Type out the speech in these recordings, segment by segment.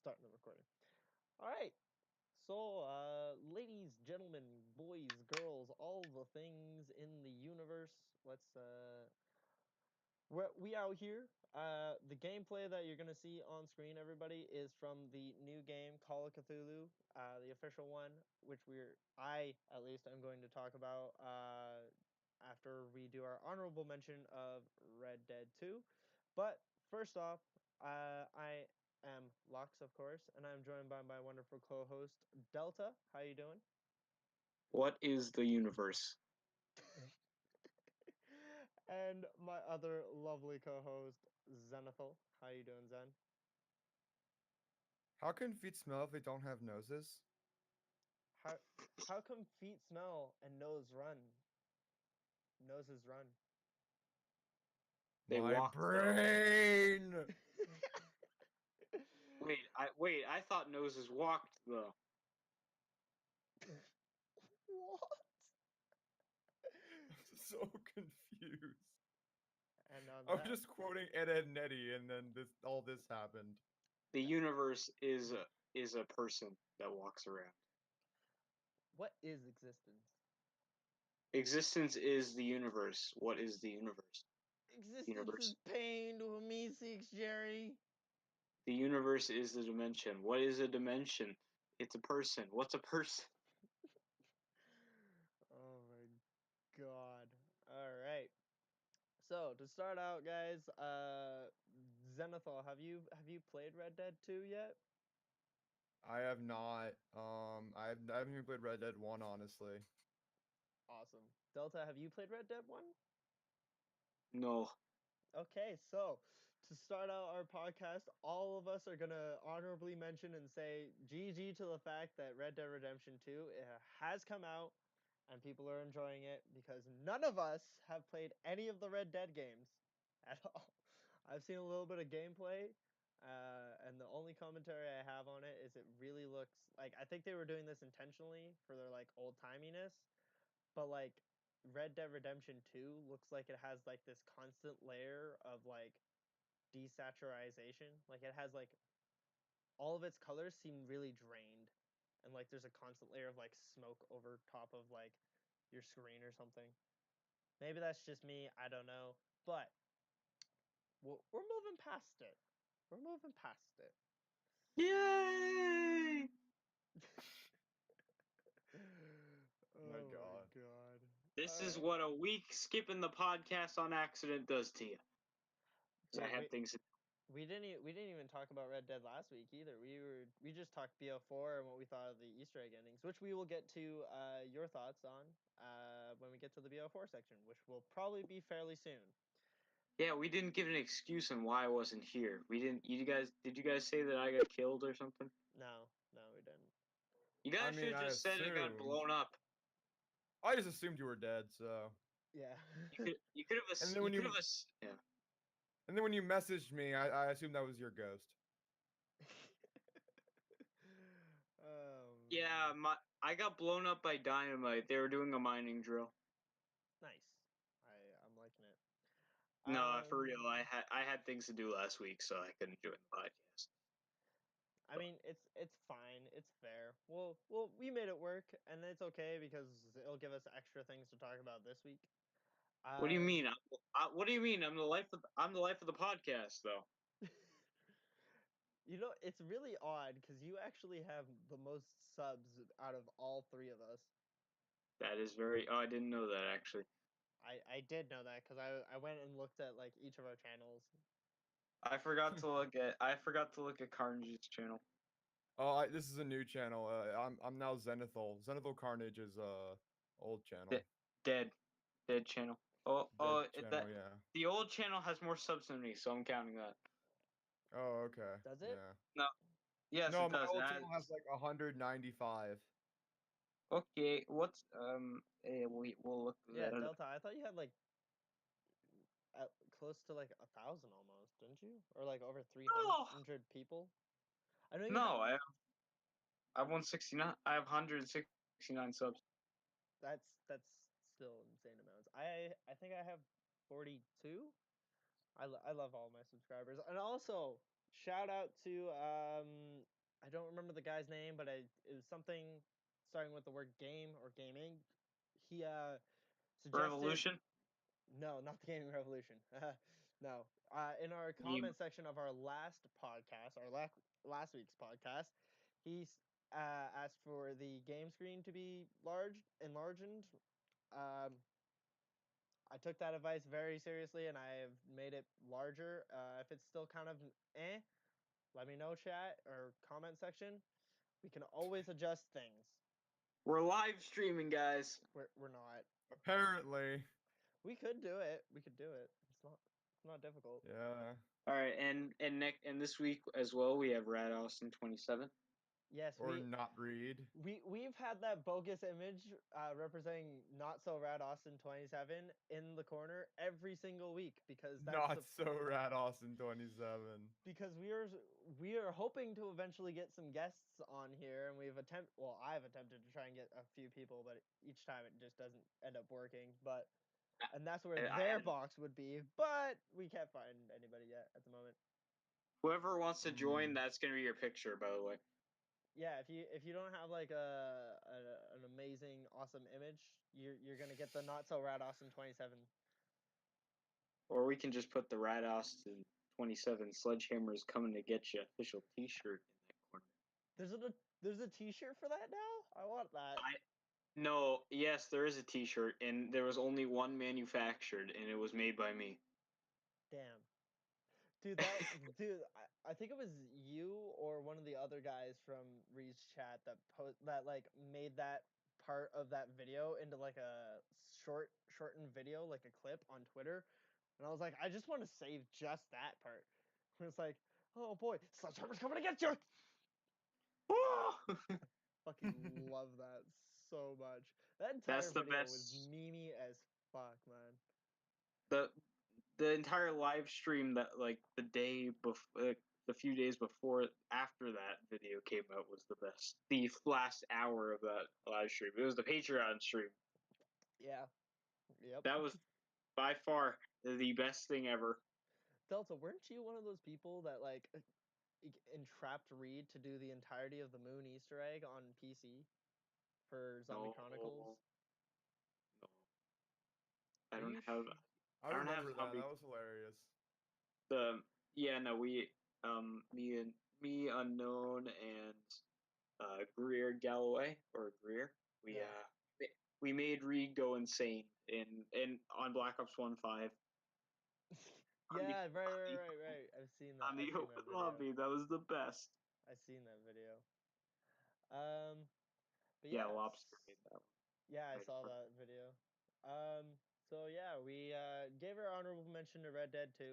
Starting the recording. All right. So, ladies, gentlemen, boys, girls, all the things in the universe. We out here. The gameplay that you're gonna see on screen, everybody, is from the new game Call of Cthulhu, the official one, which I at least am going to talk about after we do our honorable mention of Red Dead 2. But first off, I am Lux, of course, and I'm joined by my wonderful co-host Delta. How you doing? What is the universe? And my other lovely co-host Zenithal. How you doing, Zen? How can feet smell if they don't have noses? How how come feet smell and noses run? They My walk though. brain! I thought noses walked though. What? I'm so confused. And on I was that, just quoting Ed, Ed and Eddie, and then all this happened. The universe is a person that walks around. what is existence? Existence is the universe. What is the universe? Existence is Universe. pain to a me-seeks, Jerry. The universe is the dimension. What is a dimension? It's a person. What's a person? Oh my god. All right. So to start out, guys, Zenithal, have you played Red Dead 2 yet? I have not. I haven't even played Red Dead 1, honestly. Awesome. Delta, have you played Red Dead 1? No. Okay, so to start out our podcast, all of us are gonna honorably mention and say GG to the fact that Red Dead Redemption 2 has come out and people are enjoying it because none of us have played any of the Red Dead games at all. I've seen a little bit of gameplay, and the only commentary I have on it is it really looks like I think they were doing this intentionally for their like old timiness, but like Red Dead Redemption 2 looks like it has like this constant layer of like desaturation. Like it has like all of its colors seem really drained and like there's a constant layer of like smoke over top of like your screen or something. Maybe that's just me, I don't know. But we're moving past it. We're moving past it. Yay! My Oh my god. god. This is what a week skipping the podcast on accident does to you. So I So had things. we didn't even talk about Red Dead last week either. We just talked BO4 and what we thought of the Easter egg endings, which we will get to your thoughts on when we get to the BO4 section, which will probably be fairly soon. Yeah, we didn't give an excuse on why I wasn't here. We didn't. You guys, did you guys say that I got killed or something? No, no, we didn't. You I guys should mean, have I just said I got assumed. blown up. I just assumed you were dead, so. Yeah. You could have. And then You when could have. you Yeah. and then when you messaged me, I assumed that was your ghost. Oh Yeah. man. I got blown up by dynamite. They were doing a mining drill. Nice. I'm liking it. No, for real. Um I had things to do last week, so I couldn't join the podcast. I mean, it's fine. It's fair. Well, we made it work, and it's okay because it'll give us extra things to talk about this week. What do you Um, mean? What do you mean? I'm the life of the podcast, though. you know, it's really odd because you actually have the most subs out of all three of us. That is very. Oh, I didn't know that actually. I did know that because I went and looked at like each of our channels. I forgot to look at Carnage's channel. Oh, this is a new channel. I'm now Zenithal. Zenithal Carnage is old De- channel. dead, dead channel. Dead channel, yeah. The old channel has more subs than me, so I'm counting that. Oh, okay. Does it? Yeah. No, yes, No, it my does. old channel has like 195. Okay, what's we'll look Yeah, that up. Delta. I thought you had like close to like 1,000 almost, didn't you? Or like over No, 300 people. I know you have. no, I have 169. I have 169 subs. That's still insane amounts. I think I have 42. I love all my subscribers, and also shout out to I don't remember the guy's name, but it was something starting with the word game or gaming. He suggested Revolution. no, not the gaming revolution. No. In our Meme. comment section of our last podcast, our last week's podcast, he asked for the game screen to be enlarged. I took that advice very seriously, and I have made it larger. If it's still kind of let me know, chat or comment section. We can always adjust things. We're live streaming, guys. We're not. Apparently. We could do it. We could do it. It's not difficult. Yeah. All right, and this week as well, we have Rad Austin 27. Yes, Or not read. we've had that bogus image representing Not So Rad Austin 27 in the corner every single week because that's Not so rad Austin 27. because we are hoping to eventually get some guests on here, and I've attempted to try and get a few people, but each time it just doesn't end up working. But and that's where their box would be, but we can't find anybody yet at the moment. Whoever wants to join, that's gonna be your picture, by the way. Yeah, if you don't have like an amazing, awesome image, you're gonna get the Not So Rad Austin 27. Or we can just put the Rad Austin 27 Sledgehammer is coming to get you official T-shirt in that corner. There's a T-shirt for that now. I want that. No, yes, there is a T-shirt, and there was only one manufactured, and it was made by me. Damn. Dude, I think it was you or one of the other guys from Reed's chat that like made that part of that video into like a shortened video, like a clip on Twitter. And I was like, I just want to save just that part. It's like, oh boy, Sledgehammer's coming to get you. Fucking love that so much. That entire video was memey as fuck, man. The entire live stream that like the day before, the few days before after that video came out was the best. The last hour of that live stream. It was the Patreon stream. Yeah. Yep. That was by far the best thing ever. Delta, weren't you one of those people that like entrapped Reed to do the entirety of the Moon Easter egg on PC for Zombie Chronicles? No. I don't have. I remember that. That was hilarious. Me, Unknown, and Greer Galloway or Greer. We made Reed go insane in on Black Ops 1.5. Yeah, right. I've seen that. On the open lobby, that was the best. I've seen that video. But yeah, Lobster made that one. Yeah, I saw that video. So yeah, we gave our honorable mention to Red Dead 2.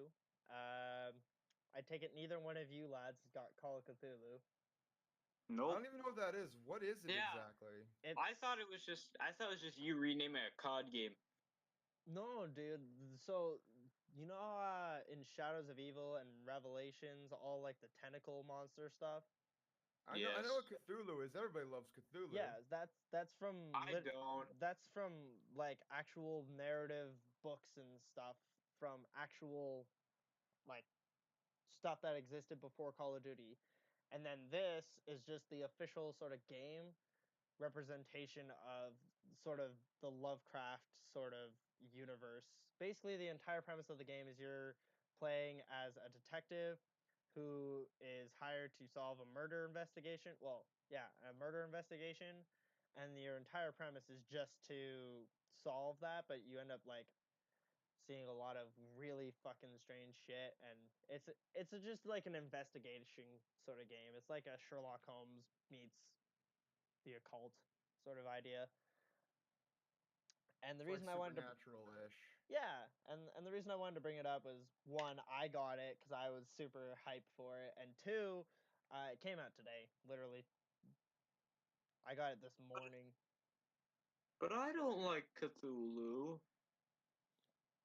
I take it neither one of you lads got Call of Cthulhu. Nope. I don't even know what that is. What is it exactly? I thought it was just you renaming a COD game. No, dude. So you know in Shadows of Evil and Revelations, all like the tentacle monster stuff? I know what Cthulhu is. Everybody loves Cthulhu. Yeah, that's from that's from like actual narrative books and stuff from actual like stuff that existed before Call of Duty. And then this is just the official sort of game representation of sort of the Lovecraft sort of universe. Basically, the entire premise of the game is you're playing as a detective who is hired to solve a murder investigation. Well, yeah, a murder investigation, and your entire premise is just to solve that, but you end up like seeing a lot of really fucking strange shit, and it's just like an investigation sort of game. It's like a Sherlock Holmes meets the occult sort of idea. And the reason I wanted to supernatural-ish. Yeah, and the reason I wanted to bring it up was one, I got it because I was super hyped for it, and two, it came out today, literally. I got it this morning. But I don't like Cthulhu.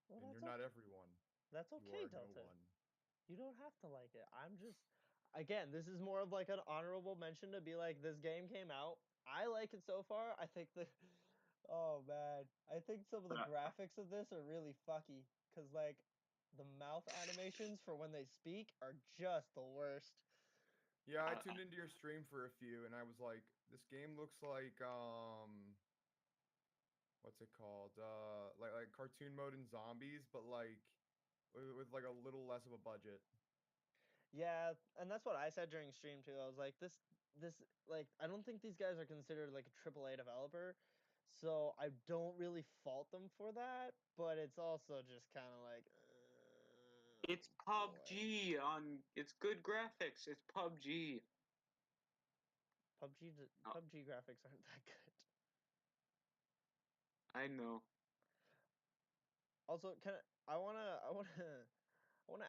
Well, and you're not everyone. That's okay, you Delta. No one. You don't have to like it. I'm just, again, this is more of like an honorable mention to be like, this game came out. I like it so far. I think oh man, I think some of the graphics of this are really fucky because like the mouth animations for when they speak are just the worst. Yeah, I Uh, tuned into your stream for a few, and I was like, this game looks like what's it called? Like cartoon mode in zombies, but like with like a little less of a budget. Yeah, and that's what I said during stream too. I was like, this like I don't think these guys are considered like a AAA developer, so I don't really fault them for that. But it's also just kind of like, it's boy. PUBG on. It's good graphics. It's PUBG. Oh, PUBG graphics aren't that good. I know. Also, I wanna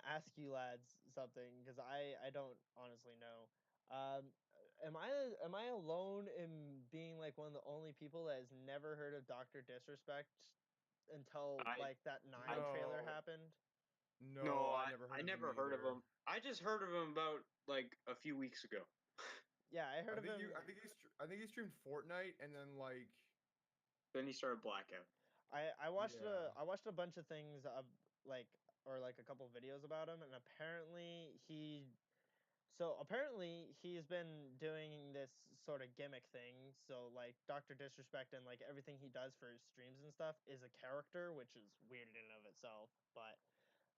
ask you lads something because I don't honestly know. Um, am I alone in being like one of the only people that has never heard of Doctor Disrespect until I like that Nine I trailer No, happened? no. no, I never I heard of him never heard of either. him. I just heard of him about like a few weeks ago. Yeah, I heard I of think you, him. I think he streamed Fortnite, and then like, Then he started Blackout. yeah. I watched a bunch of things of like or like a couple of videos about him, and apparently he's been doing this sort of gimmick thing. So like Dr. Disrespect and like everything he does for his streams and stuff is a character, which is weird in and of itself. But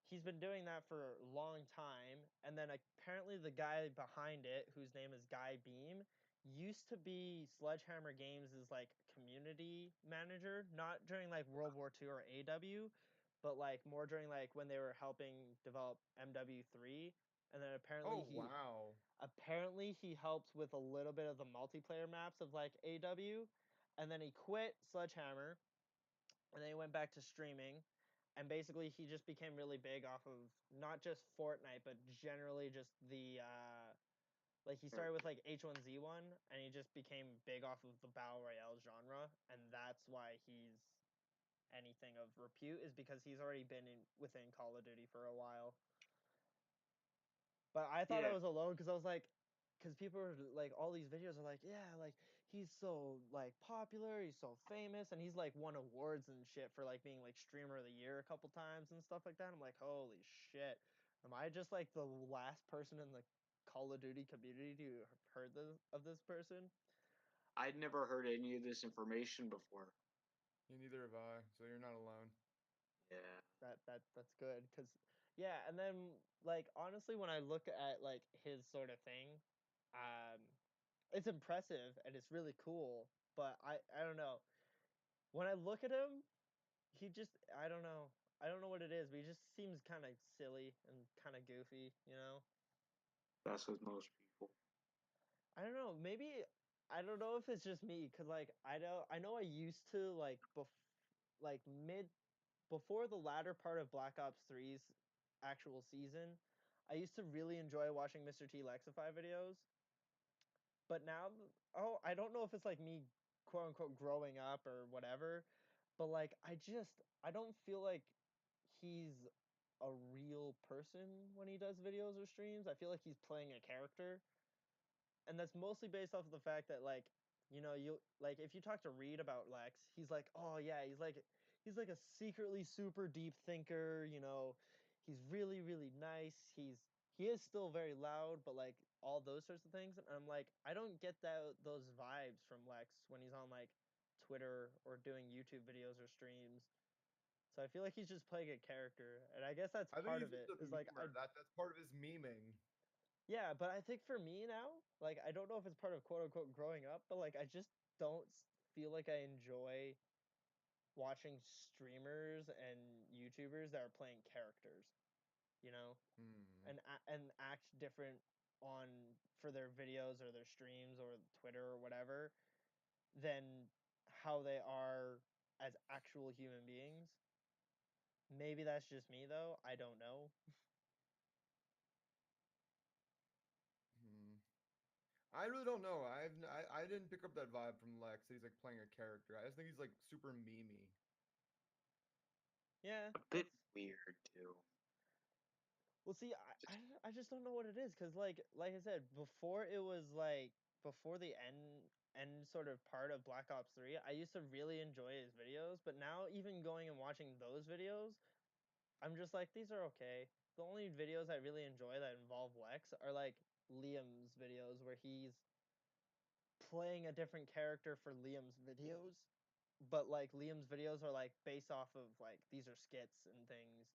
he's been doing that for a long time. And then apparently the guy behind it, whose name is Guy Beam, used to be Sledgehammer Games' like community manager, not during like World War II or AW, but like more during like when they were helping develop MW3. And then Oh wow. apparently he helped with a little bit of the multiplayer maps of like AW, and then he quit Sledgehammer, and then he went back to streaming, and basically he just became really big off of not just Fortnite, but generally just the like he started with like H1Z1, and he just became big off of the battle royale genre, and that's why he's anything of repute is because he's already been within Call of Duty for a while. But I thought I Yeah, was alone because I was like, because people are like, all these videos are like, yeah, like he's so like popular, he's so famous, and he's like won awards and shit for like being like streamer of the year a couple times and stuff like that. I'm like, holy shit, am I just like the last person in the Call of Duty community to have heard of this person? I'd never heard any of this information before. Yeah, neither have I. So you're not alone. Yeah. That's good because yeah, and then like honestly, when I look at like his sort of thing, um, it's impressive and it's really cool. But I don't know. When I look at him, he just I don't know. I don't know what it is, but he just seems kind of silly and kind of goofy. You know. That's with most people. I don't know. Maybe I don't know if it's just me because like I know I used to like like mid before the latter part of Black Ops 3's actual season, I used to really enjoy watching Mr. T Lexify videos. But now, oh, I don't know if it's like me, quote unquote, growing up or whatever, but like I don't feel like he's a real person when he does videos or streams. I feel like he's playing a character, and that's mostly based off of the fact that like you like if you talk to Reed about Lex, he's like, oh yeah, he's like a secretly super deep thinker. He's really nice. He is still very loud, but like all those sorts of things. And I'm like, I don't get those vibes from Lex when he's on like Twitter or doing YouTube videos or streams. So I feel like he's just playing a character, and I guess that's I think part he's of just it. a Is like memer. That's part of his meming. yeah, but I think for me now, like I don't know if it's part of quote unquote growing up, but like I just don't feel like I enjoy watching streamers and YouTubers that are playing characters, you know, Hmm. and act different on for their videos or their streams or Twitter or whatever than how they are as actual human beings. Maybe that's just me though. I don't know. Hmm. I really don't know. I didn't pick up that vibe from Lex. That he's like playing a character. I just think he's like super memey. Yeah, A bit that's weird too. well, see, I just don't know what it is because like I said before, it was like before the end sort of part of Black Ops 3, I used to really enjoy his videos, but now even going and watching those videos, I'm just like, these are okay. The only videos I really enjoy that involve Lex are like Liam's videos where he's playing a different character for Liam's videos. But like Liam's videos are like based off of like these are skits and things.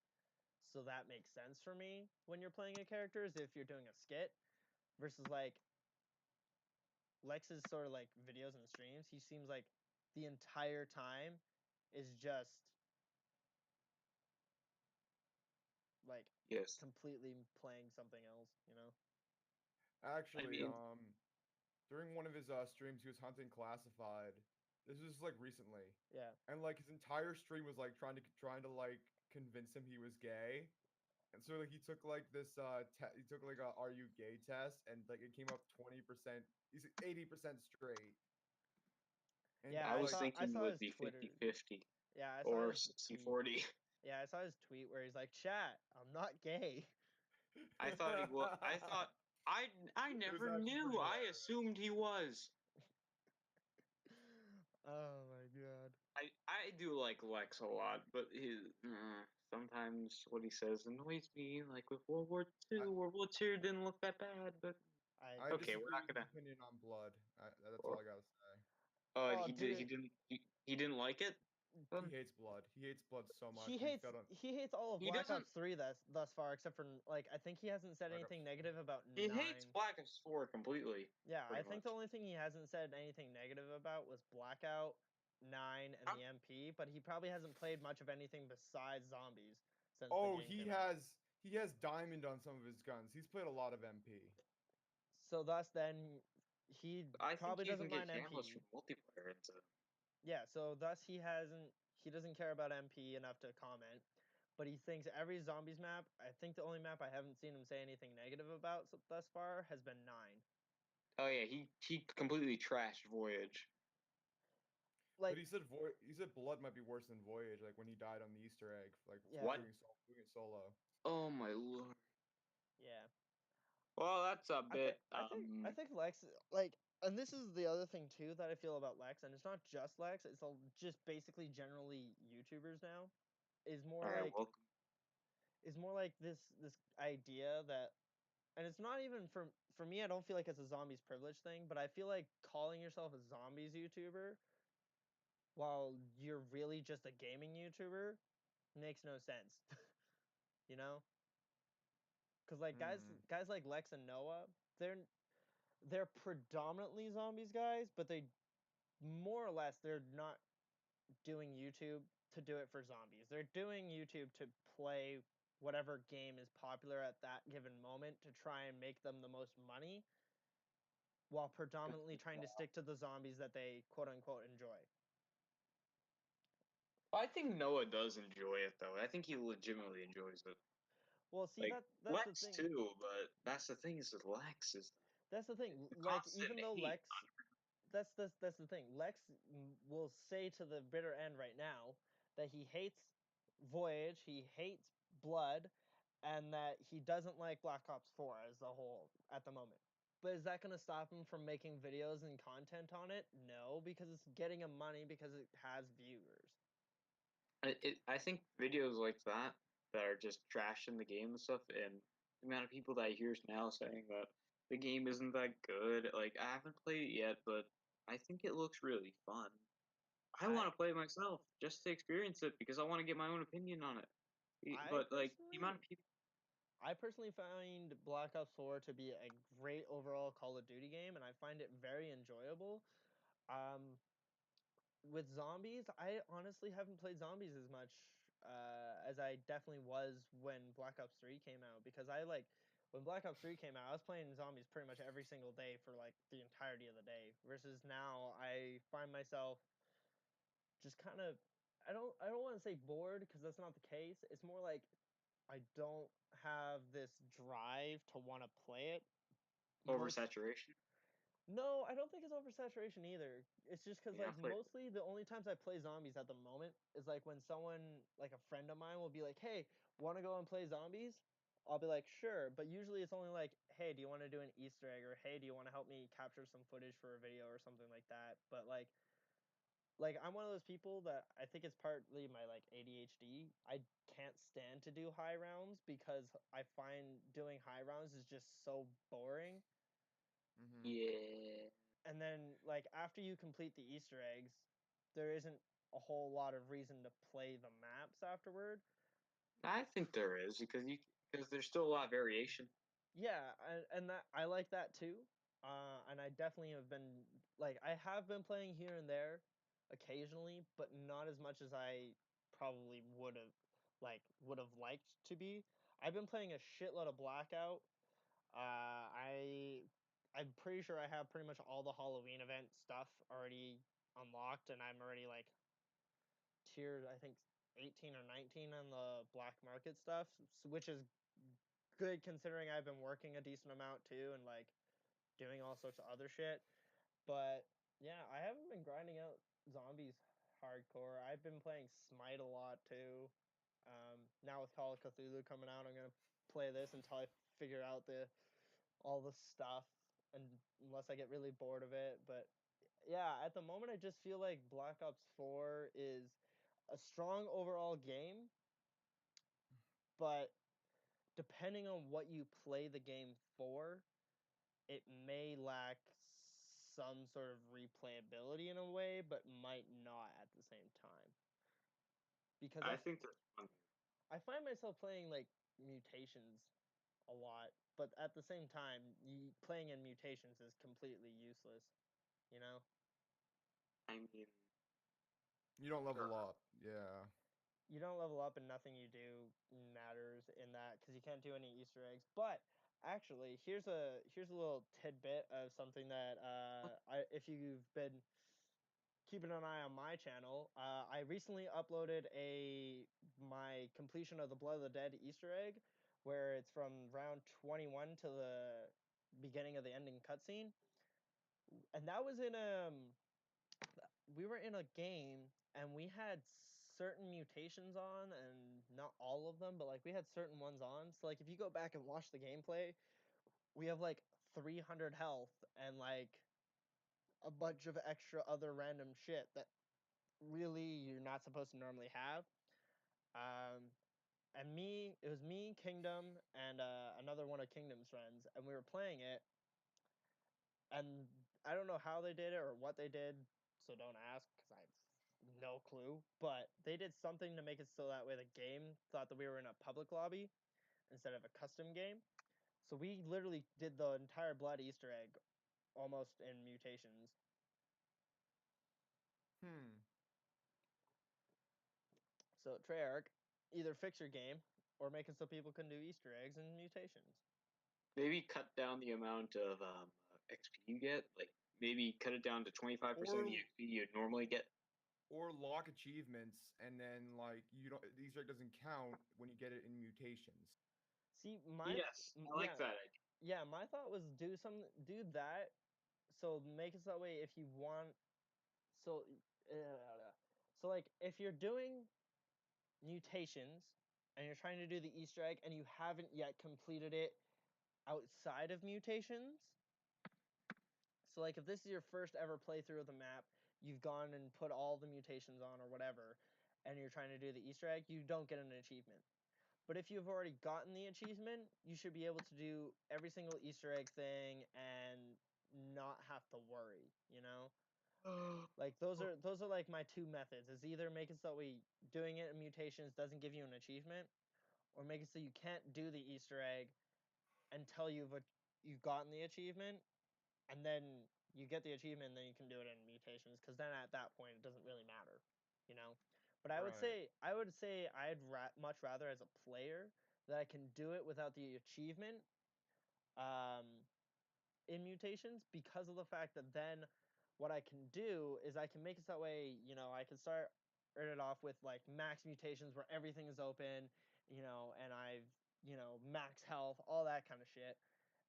So that makes sense for me when you're playing a character is if you're doing a skit versus like Lex's sort of like videos and streams, he seems like the entire time is just like Yes. completely playing something else, you know? Actually, mean- during one of his streams, he was hunting classified. This was like recently, Yeah. and like his entire stream was like trying to like convince him he was gay. And so like he took like this he took like a are you gay test, and like it came up 20%, he's 80% straight. And Yeah, I he's was like, thinking it saw would his be Twitter. 50-50 Yeah, I saw or his tweet. 60-40. Yeah, I saw his tweet where he's like, "Chat, I'm not gay." I thought he was. I was never actually knew. pretty I hilarious. assumed he was. Oh my god. I do like Lex a lot, but sometimes what he says annoys me. Like with World War II, World War II didn't look that bad, but I I okay, we're disagree not with his gonna. opinion on blood. That's Or, all I gotta say. oh, he did. He dude, didn't. He didn't like it. He hates blood. He hates blood so much. he He hates fed on he hates all of He Black doesn't. Ops 3 thus far, except for like I think he hasn't said Black Ops anything 4. negative about He 9. hates Black Ops 4 completely. Yeah, I Pretty think much. the only thing he hasn't said anything negative about was Blackout, 9, and I'm- the MP, but he probably hasn't played much of anything besides zombies since the Oh, game came out. he has diamond on some of his guns. He's played a lot of MP. So thus then he I think probably you doesn't can get mind camos MP. from multiplayer into. Yeah, so thus he doesn't care about MP enough to comment, but he thinks every zombies map, I think the only map I haven't seen him say anything negative about thus far has been 9. Oh yeah, he completely trashed Voyage. But Like, he said blood might be worse than Voyage, like when he died on the Easter egg, like yeah, What? doing it solo. Oh my lord. yeah. Well, that's a bit. I think Lex like, and this is the other thing too that I feel about Lex, and it's not just Lex, it's just basically generally YouTubers now, is more All right, like welcome. this idea that, and it's not even for me, I don't feel like it's a zombies privilege thing, but I feel like calling yourself a zombies YouTuber while you're really just a gaming YouTuber makes no sense. You know? Because like guys like Lex and Noah, they're predominantly zombies guys, but they more or less they're not doing YouTube to do it for zombies. They're doing YouTube to play whatever game is popular at that given moment to try and make them the most money while predominantly trying to stick to the zombies that they quote unquote enjoy. I think Noah does enjoy it though. I think he legitimately enjoys it. Well, see Like that's the Lex thing. too, but that's the thing is that Lex is That's the thing. the Like constant even though hate. Lex that's the thing. Lex will say to the bitter end right now that he hates Voyage, he hates Blood, and that he doesn't like Black Ops 4 as a whole at the moment. But is that going to stop him from making videos and content on it? No, because it's getting him money because it has viewers. I think videos like that are just trashing the game and stuff, and the amount of people that I hear now saying that the game isn't that good. Like I haven't played it yet, but I think it looks really fun. I want to play it myself just to experience it because I want to get my own opinion on it. I But like the amount personally of people, I personally find Black Ops 4 to be a great overall Call of Duty game and I find it very enjoyable. Um with zombies, I honestly haven't played zombies as much as I definitely was when Black Ops 3 came out because I like when Black Ops 3 came out, I was playing zombies pretty much every single day for like the entirety of the day versus now I find myself just kind of I don't want to say bored because that's not the case. It's more like I don't have this drive to want to play it. oversaturation. No, I don't think it's oversaturation either. It's just because, Yeah, I like, played. mostly the only times I play zombies at the moment is like when someone, like a friend of mine, will be like, "Hey, want to go and play zombies?" I'll be like, "Sure," but usually it's only like, "Hey, do you want to do an Easter egg?" or "Hey, do you want to help me capture some footage for a video?" or something like that. But like, like I'm one of those people that I think it's partly my like ADHD. I can't stand to do high rounds because I find doing high rounds is just so boring. Mm-hmm. Yeah. And then like after you complete the Easter eggs, there isn't a whole lot of reason to play the maps afterward. I think there is because there's still a lot of variation. Yeah, and that I like that too. And I definitely have been like I have been playing here and there occasionally, but not as much as I probably would have liked to be. I've been playing a shitload of Blackout. I'm pretty sure I have pretty much all the Halloween event stuff already unlocked, and I'm already like tiered I think 18 or 19 on the black market stuff, which is good considering I've been working a decent amount too and like doing all sorts of other shit. But yeah, I haven't been grinding out zombies hardcore. I've been playing Smite a lot too. Now with Call of Cthulhu coming out, I'm gonna play this until I figure out all the stuff, and unless I get really bored of it. But yeah, at the moment, I just feel like Black Ops 4 is a strong overall game, but depending on what you play the game for, it may lack some sort of replayability in a way, but might not at the same time. Because I think there's one. I find myself playing like mutations a lot, but at the same time, playing in mutations is completely useless. You know, I mean, You don't level sure. up. Yeah. you don't level up, and nothing you do matters in that because you can't do any Easter eggs. But actually, here's a little tidbit of something that if you've been keeping an eye on my channel, I recently uploaded my completion of the Blood of the Dead Easter egg, where it's from round 21 to the beginning of the ending cutscene, and that was in we were in a game and we had certain mutations on, and not all of them, but like we had certain ones on. So like if you go back and watch the gameplay, we have like 300 health and like a bunch of extra other random shit that really you're not supposed to normally have. Um, and it was me, Kingdom, and another one of Kingdom's friends, and we were playing it. And I don't know how they did it or what they did, so don't ask because I have no clue. But they did something to make it so that way the game thought that we were in a public lobby instead of a custom game. So we literally did the entire Blood Easter egg almost in mutations. Hmm. So Treyarch, either fix your game or make it so people can do Easter eggs and mutations. Maybe cut down the amount of XP you get. Like maybe cut it down to 25% of the Or XP you'd normally get. or lock achievements, and then like you don't the Easter egg doesn't count when you get it in mutations. See, Yes, I like yeah, that idea. yeah, my thought was do that. So make it so that way if you want, so, so like if you're doing mutations and you're trying to do the Easter egg and you haven't yet completed it outside of mutations. So like if this is your first ever playthrough of the map, you've gone and put all the mutations on or whatever, and you're trying to do the Easter egg, you don't get an achievement. But if you've already gotten the achievement, you should be able to do every single Easter egg thing and not have to worry, you know? Like those are like my two methods. Is either make it so we doing it in mutations doesn't give you an achievement, or make it so you can't do the Easter egg until you've gotten the achievement, and then you get the achievement, and then you can do it in mutations. Because then at that point, it doesn't really matter, you know. But Right. I would say much rather as a player that I can do it without the achievement, um, in mutations, because of the fact that then what I can do is I can make it that way, you know, I can start it off with like max mutations where everything is open, you know, and I've, you know, max health, all that kind of shit.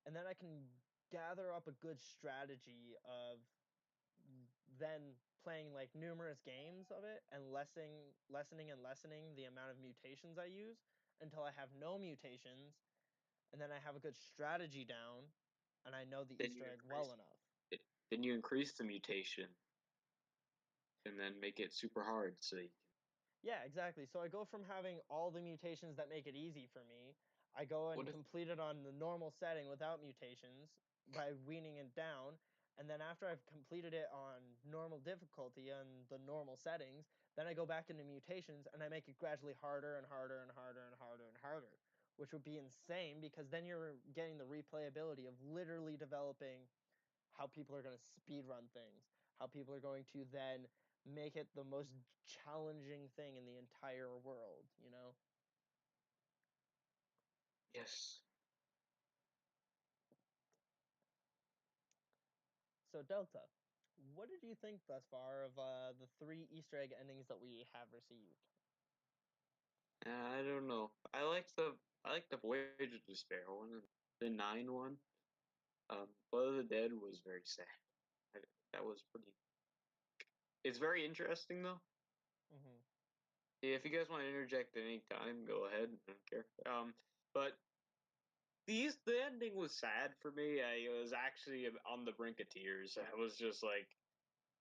And then I can gather up a good strategy of then playing like numerous games of it and lessening the amount of mutations I use until I have no mutations, and then I have a good strategy down and I know the Then Easter you egg well increase enough. then you increase the mutation. and then make it super hard so you Yeah, exactly. So I go from having all the mutations that make it easy for me. I go and What if- complete it on the normal setting without mutations by weaning it down. And then after I've completed it on normal difficulty and the normal settings, then I go back into mutations and I make it gradually harder and harder and harder and harder and harder, which would be insane because then you're getting the replayability of literally developing how people are going to speed run things, how people are going to then make it the most challenging thing in the entire world, you know? Yes. So Delta, what did you think thus far of the 3 Easter egg endings that we have received? I don't know. I like the Voyage of Despair one and the 9 one. Blood of the Dead was very sad. That was pretty. It's very interesting though. Mm-hmm. If you guys want to interject at any time, go ahead. I don't care. But the ending was sad for me. I was actually on the brink of tears. I was just like,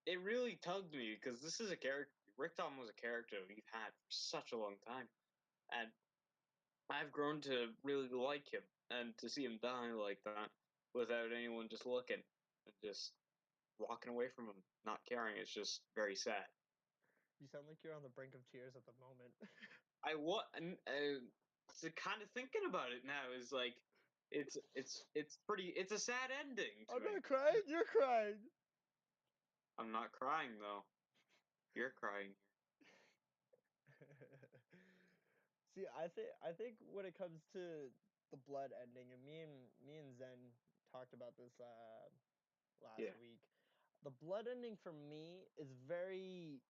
it really tugged me because this is a character. Rick Tom was a character we've had for such a long time, and I've grown to really like him. And to see him die like that without anyone just looking and just walking away from him, not caring, it's just very sad. You sound like you're on the brink of tears at the moment. I what so kind of thinking about it now is like it's pretty it's a sad ending to I'm me. not crying, you're crying. I'm not crying though. You're crying. See, I think when it comes to the blood ending, and me and Zen talked about this last Yeah. week. The blood ending for me is very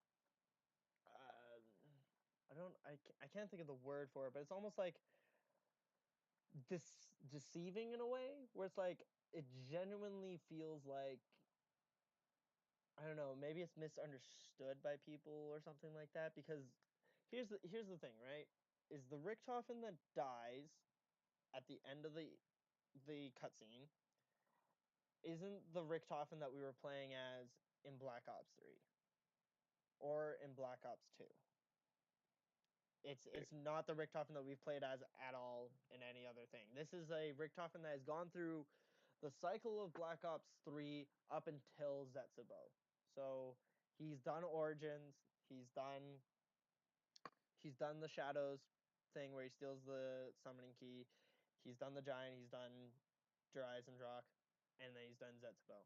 uh, I can't think of the word for it, but it's almost like deceiving in a way where it's like it genuinely feels like I don't know, maybe it's misunderstood by people or something like that because here's the thing, right? Is the Richtofen that dies at the end of the cutscene isn't the Richtofen that we were playing as in Black Ops 3 or in Black Ops 2. It's not the Richtofen that we've played as at all in any other thing. This is a Richtofen that has gone through the cycle of Black Ops 3 up until Zetsubo. So he's done Origins, he's done the Shadows thing where he steals the summoning key, he's done the Giant, he's done Dries and Drock, and then he's done Zetsubo.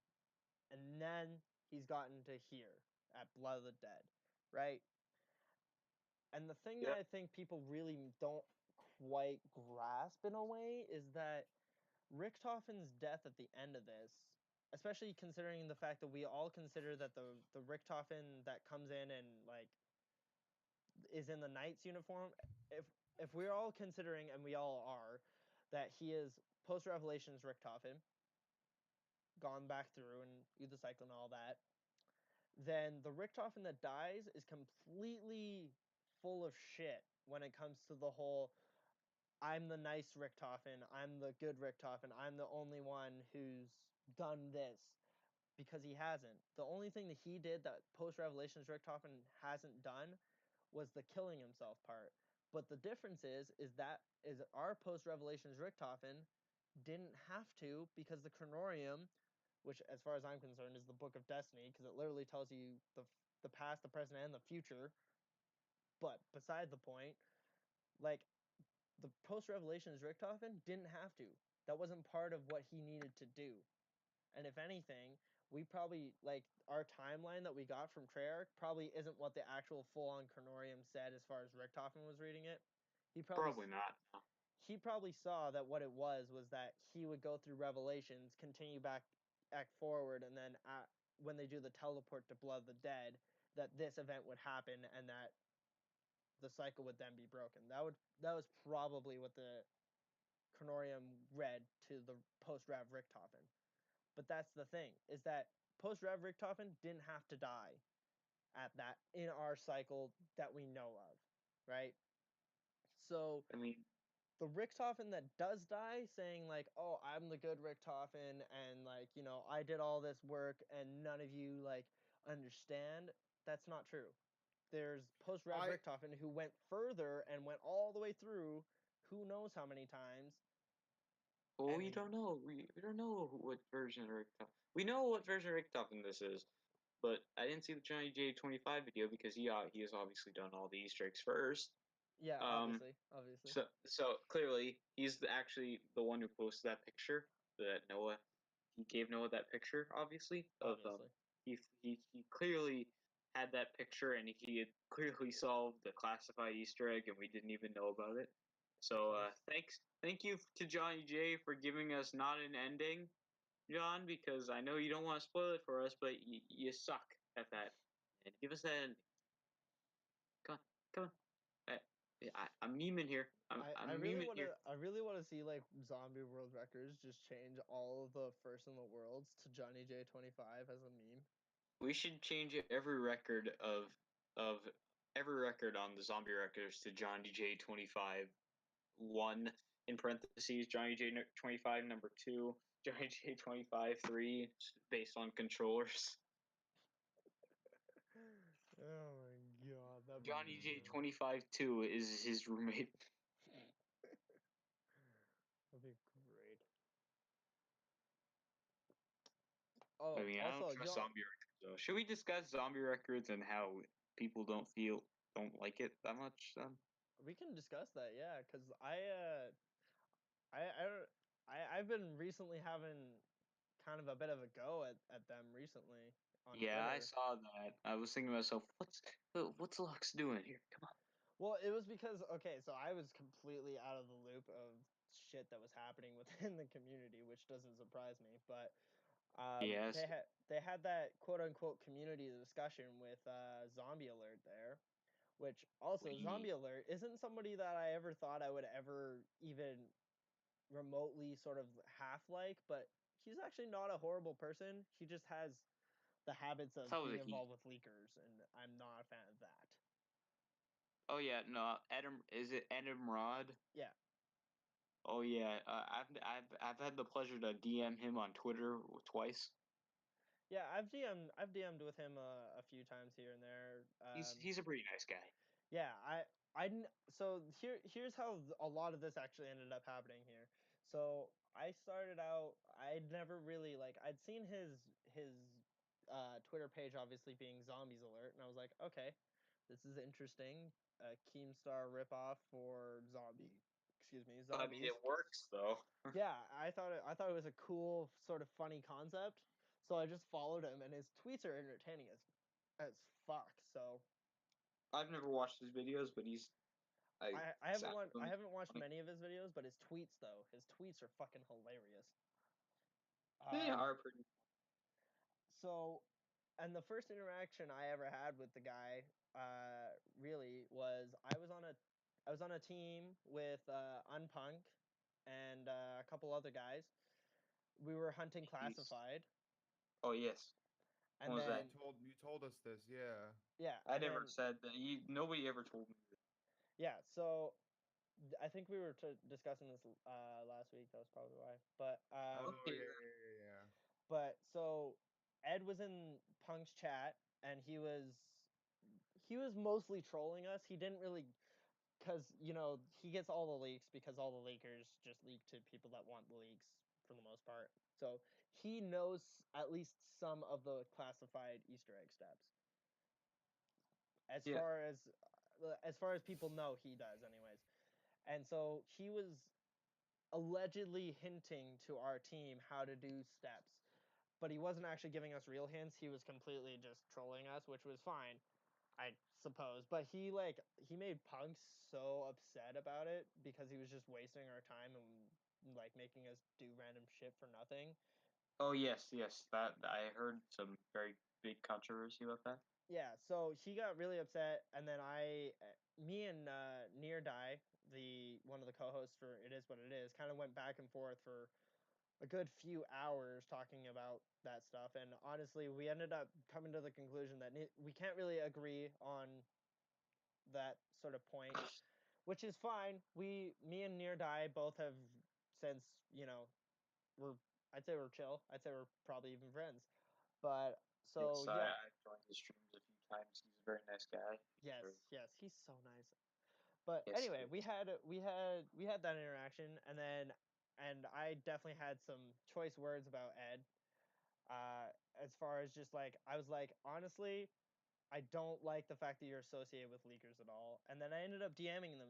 And then he's gotten to here at Blood of the Dead, right? And the thing that Yep. I think people really don't quite grasp in a way is that Richtofen's death at the end of this, especially considering the fact that we all consider that the Richtofen that comes in and like is in the Knight's uniform, if we're all considering, and we all are, that he is post Revelations Richtofen, gone back through and do the cycle and all that, then the Richtofen that dies is completely full of shit when it comes to the whole I'm the nice Richtofen, I'm the good Richtofen, I'm the only one who's done this because he hasn't. The only thing that he did that post Revelations Richtofen hasn't done was the killing himself part. But the difference is that is our post Revelations Richtofen didn't have to because the Chronorium, which as far as I'm concerned is the book of destiny because it literally tells you the past, the present and the future. But beside the point, like the post Revelations Richtofen didn't have to. That wasn't part of what he needed to do. And if anything, we probably like our timeline that we got from Treyarch probably isn't what the actual full-on Chronorium said as far as Richtofen was reading it. He probably Probably not. No. he probably saw that what it was that he would go through Revelations, continue back act forward, and then when they do the teleport to Blood of the Dead, that this event would happen and that the cycle would then be broken. That was probably what the Chronorium read to the post Rev Richtofen. But that's the thing, is that post Rev Richtofen didn't have to die at that in our cycle that we know of, right? So I mean, the Richtofen that does die, saying like, "Oh, I'm the good Richtofen, and like, you know, I did all this work, and none of you like understand that's not true. There's post Red I- Richtofen who went further and went all the way through who knows how many times. Well, we And- don't know. We don't know what version of Richtofen. We know what version of Richtofen this is, but I didn't see the Johnny J25 video because he has obviously done all the Easter eggs first. Yeah, obviously. So clearly he's actually the one who posted that picture that Noah. He gave Noah that picture, obviously. Obviously. He clearly had that picture, and he had clearly solved the classified Easter egg, and we didn't even know about it. So thank you to Johnny J for giving us not an ending, John, because I know you don't want to spoil it for us, but you suck at that. And give us that ending. Come on. I'm memeing here. I'm memeing here. I really want to see like zombie world records just change all of the first in the worlds to Johnny J25 as a meme. We should change every record of every record on the zombie records to Johnny J25 1 in parentheses, Johnny J25 number 2, Johnny J25 3 based on controllers. Oh my god, that'd be Johnny great. J25 2 is his roommate. That'd be great. Oh, I mean, I also, don't trust zombie records though. Should we discuss zombie records and how people don't like it that much then? we can discuss that, yeah, because I've been recently having kind of a bit of a go at them recently on Yeah, I Twitter. saw that. I was thinking to myself, what's Lux doing here? Come on. Well, it was because okay, so I was completely out of the loop of shit that was happening within the community, which doesn't surprise me. But Yes. they had that quote unquote community discussion with Zombie Alert there, which also Zombie Alert isn't somebody that I ever thought I would ever even remotely sort of half like, but he's actually not a horrible person. He just has the habits of That was being a he. involved with leakers, and I'm not a fan of that. Oh yeah, no, Adam. Is it Adam Rod? Yeah. Oh yeah, I've had the pleasure to DM him on Twitter twice. Yeah, I've DM'd with him a few times here and there. He's a pretty nice guy. Yeah, so here's how a lot of this actually ended up happening here. So I started out, I'd never really like I'd seen his Twitter page obviously being Zombies Alert, and I was like, okay, this is interesting. A Keemstar ripoff for I zombies. mean, it works though. Yeah, I thought it was a cool sort of funny concept. So I just followed him, and his tweets are entertaining as fuck. So I've never watched his videos, but I haven't watched many of his videos, but his tweets are fucking hilarious. They are pretty. So, and the first interaction I ever had with the guy, really was I was on a team with Unpunk and a couple other guys. We were hunting classified, Oh yes. and What was then that? You told us this, yeah. yeah, I and never then said that. Nobody ever told me. yeah. So I think we were discussing this last week. That was probably why. But Oh yeah. but so Ed was in Punk's chat, and he was mostly trolling us. He didn't really, because he gets all the leaks because all the leakers just leak to people that want the leaks for the most part. So he knows at least some of the classified Easter egg steps. As Yeah. far as people know, he does anyways. And so he was allegedly hinting to our team how to do steps, but he wasn't actually giving us real hints. He was completely just trolling us, which was fine, I suppose. But he made Punk so upset about it because he was just wasting our time and like making us do random shit for nothing. Oh yes. That I heard some very big controversy about that. Yeah, so he got really upset, and then me and Near Die, one of the co-hosts for It Is What It Is, kind of went back and forth for a good few hours talking about that stuff, and honestly, we ended up coming to the conclusion that we can't really agree on that sort of point, which is fine. Me and Near Die both have since we're I'd say we're chill. I'd say we're probably even friends. But so yes, yeah, I've joined his streams a few times. He's a very nice guy. yes, he's so nice. But Yes, anyway, he we is. had that interaction, and I definitely had some choice words about Ed. As far as just like I was like, honestly, I don't like the fact that you're associated with leakers at all. And then I ended up DMing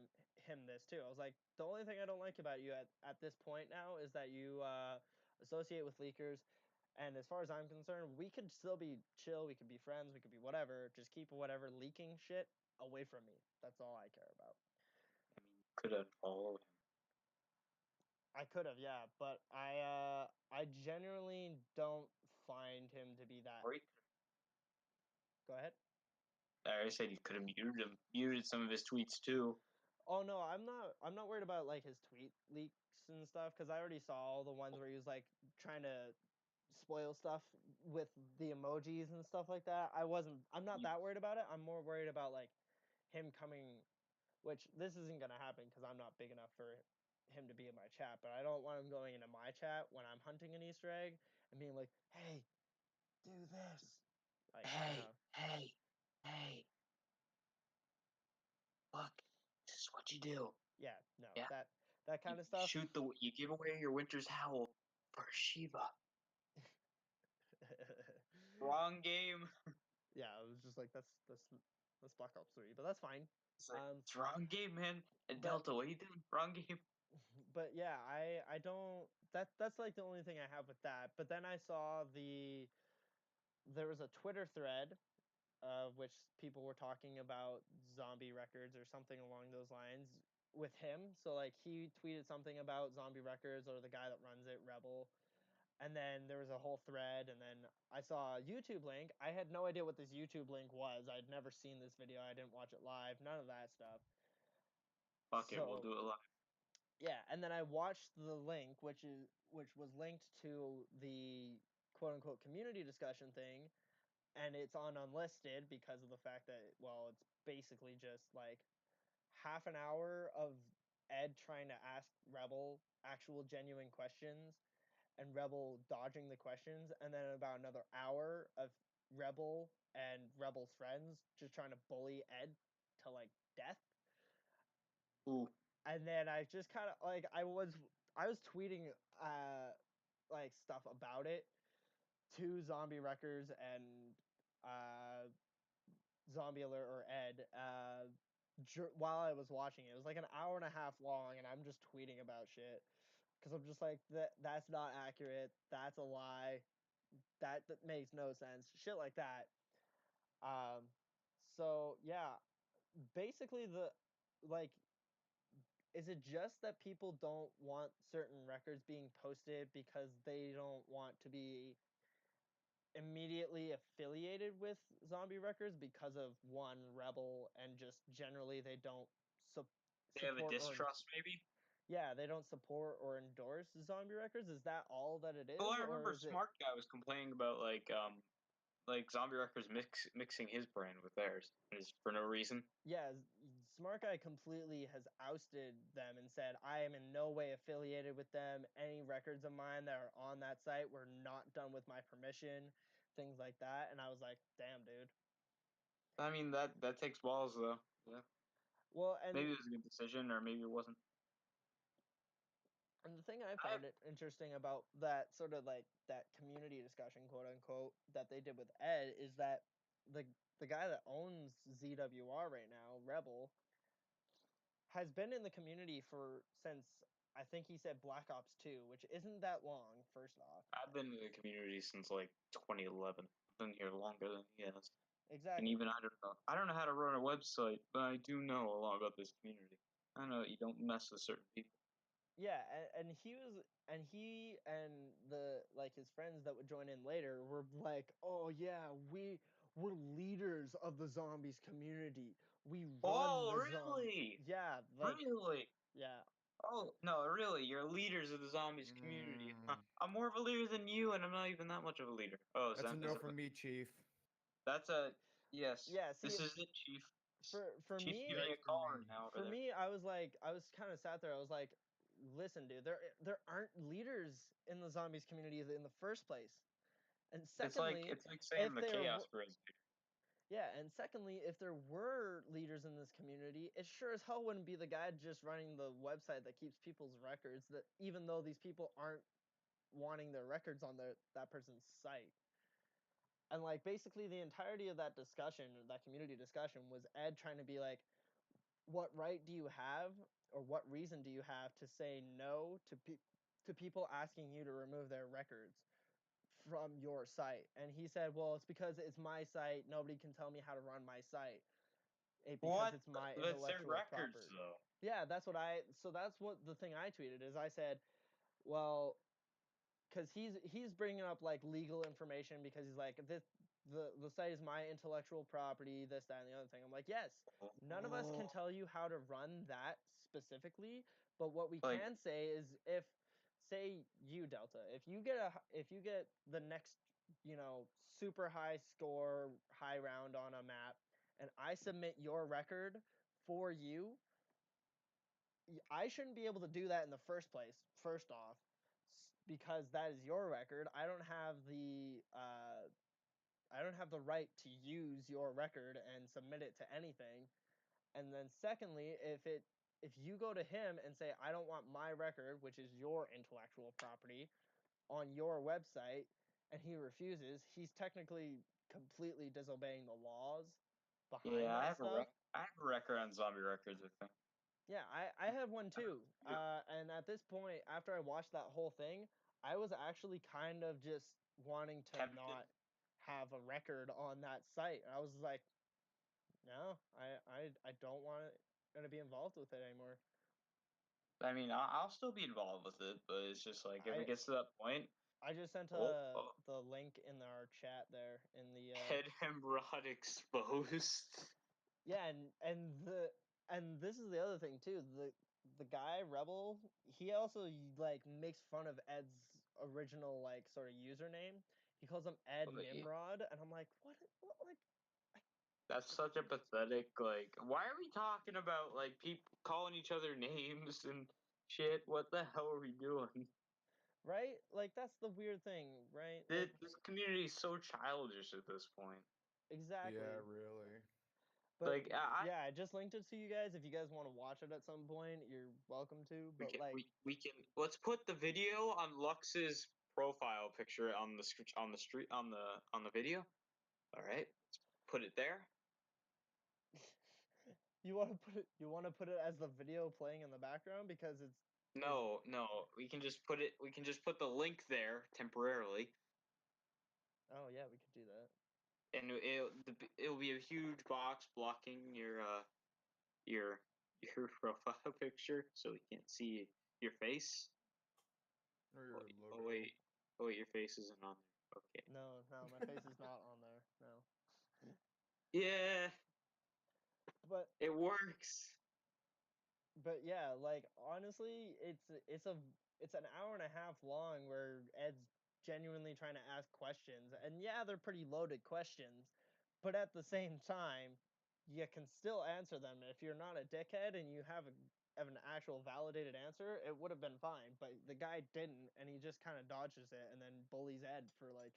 him this too. I was like, the only thing I don't like about you at this point now is that you associate with leakers. And as far as I'm concerned, we could still be chill. We could be friends. We could be whatever. Just keep whatever leaking shit away from me. That's all I care about. I mean, you could unfollow him. I could have, yeah, but I genuinely don't find him to be that. Or you could Go ahead. I said you could have muted him, muted some of his tweets too. Oh no, I'm not worried about like his tweet leaks and stuff because I already saw all the ones where he was like trying to spoil stuff with the emojis and stuff like that. I'm not that worried about it. I'm more worried about like him coming, which this isn't gonna happen because I'm not big enough for him to be in my chat, but I don't want him going into my chat when I'm hunting an Easter egg and being like, "Hey, do this." Like, no. Hey, look, this is what you do. Yeah, no. Yeah, That kind you of stuff. you give away your Winter's Howl for Shiva. Wrong game. Yeah, I was just like, that's Black Ops 3, but that's fine. It's like, Um, it's wrong game, man. And but Delta, what are you doing? Wrong game. but yeah, I don't that's like the only thing I have with that. But then I saw there was a Twitter thread of which people were talking about zombie records or something along those lines with him. So like he tweeted something about zombie records or the guy that runs it, Rebel. And then there was a whole thread, and then I saw a YouTube link. I had no idea what this YouTube link was. I'd never seen this video. I didn't watch it live. None of that stuff. Fuck it, we'll So do it live. yeah, and then I watched the link, which was linked to the quote unquote community discussion thing, and it's on unlisted because of the fact that well, it's basically just like half an hour of Ed trying to ask Rebel actual genuine questions and Rebel dodging the questions, and then about another hour of Rebel and Rebel's friends just trying to bully Ed to like death. Ooh, And then I just kind of like I was tweeting like stuff about it to Zombie Records and uh Zombie Alert or Ed while I was watching it. It was like an hour and a half long, and I'm just tweeting about shit because I'm just like that's not accurate. That's a lie. That makes no sense. Shit like that. Um, so yeah, basically the like, is it just that people don't want certain records being posted because they don't want to be immediately affiliated with Zombie Records because of one Rebel and just generally they don't they have a support or distrust, maybe. yeah, they don't support or endorse Zombie Records? Is that all that it Well, is, I or remember is it? Smart Guy was complaining about like Zombie Records mixing his brand with theirs is for no reason. Yeah, Smart Guy completely has ousted them and said, I am in no way affiliated with them. Any records of mine that are on that site were not done with my permission, things like that. And I was like, damn, dude. I mean that takes balls though. Yeah, Well, maybe it was a good decision, or maybe it wasn't. and the thing I I found it interesting about that sort of like that community discussion, quote unquote, that they did with Ed is that the guy that owns ZWR right now, Rebel, has been in the community for since I think he said Black Ops 2, which isn't that long, first off. I've been in the community since like 2011. I've been here longer than he has, and Exactly. even I don't know. I don't know how to run a website, but I do know a lot about this community. I know you don't mess with certain people. Yeah, and he and the like his friends that would join in later were like, "Oh yeah, we're leaders of the zombies community. We run Oh, the zombie." really? Yeah, like Really? yeah. Oh, no, really, you're leaders of the zombies community. Huh. Mm, I'm more of a leader than you, and I'm not even that much of a leader. Oh, that's a no from me, Chief. that's a yes. Yeah, see This is it, Chief. for Chief's me, giving a Straight from call right me. now over for there. me, I was kind of sat there. I was like, "Listen, dude, there aren't leaders in the zombies community in the first place." And It's secondly, like saying if the there chaos were, resonator. yeah, and secondly, if there were leaders in this community, it sure as hell wouldn't be the guy just running the website that keeps people's records, that even though these people aren't wanting their records on that person's site. And like basically the entirety of that discussion, that community discussion, was Ed trying to be like, what right do you have, or what reason do you have to say no to people asking you to remove their records from your site? And he said, well, it's because it's my site. Nobody can tell me how to run my site. Because What? it's my That's their intellectual records, property. though. Yeah, that's what the thing I tweeted is. I said, well, because he's bringing up like legal information, because he's like, the site is my intellectual property, this, that, and the other thing. I'm like, yes, none of us can tell you how to run that specifically, but what we Like- can say is, if say you, Delta, if you get the next, super high score, high round on a map, and I submit your record for you, I shouldn't be able to do that in the first place. First off, because that is your record. I don't have the right to use your record and submit it to anything. And then secondly, if you go to him and say, I don't want my record, which is your intellectual property, on your website, and he refuses, he's technically completely disobeying the laws behind Yeah, that stuff. I have a record on Zombie Records, I think. Yeah, I have one too. Yeah. And at this point, after I watched that whole thing, I was actually kind of just wanting to Tempted. not have a record on that site. I was like, no, I don't want to be involved with it anymore. I mean, I'll still be involved with it, but it's just like if it gets to that point, I just sent oh. the link in our chat there in the Head Hemrod exposed. yeah, and this is the other thing too. The guy Rebel, he also like makes fun of Ed's original like sort of username. He calls him Ed Nimrod, and I'm like, what like. That's such a pathetic, like, why are we talking about, like, people calling each other names and shit? What the hell are we doing? Right? Like, that's the weird thing, right? Like, This community is so childish at this point. exactly. Yeah, really. But Like, yeah, I just linked it to you guys. If you guys want to watch it at some point, you're welcome to. But we can let's put the video on Lux's profile picture on the on the video. All right, let's put it there. you want to put it as the video playing in the background because it's No, we can just put it. We can just put the link there temporarily. Oh yeah, we could do that. And it'll be a huge box blocking your profile picture, so we can't see your face. Or your logo. Oh wait, your face isn't on there. Okay. No, my face is not on there. No. Yeah, But it works. yeah, like honestly, it's an hour and a half long where Ed's genuinely trying to ask questions, and yeah, they're pretty loaded questions, but at the same time, you can still answer them. If you're not a dickhead and you have an actual validated answer, it would have been fine. But the guy didn't, and he just kind of dodges it and then bullies Ed for like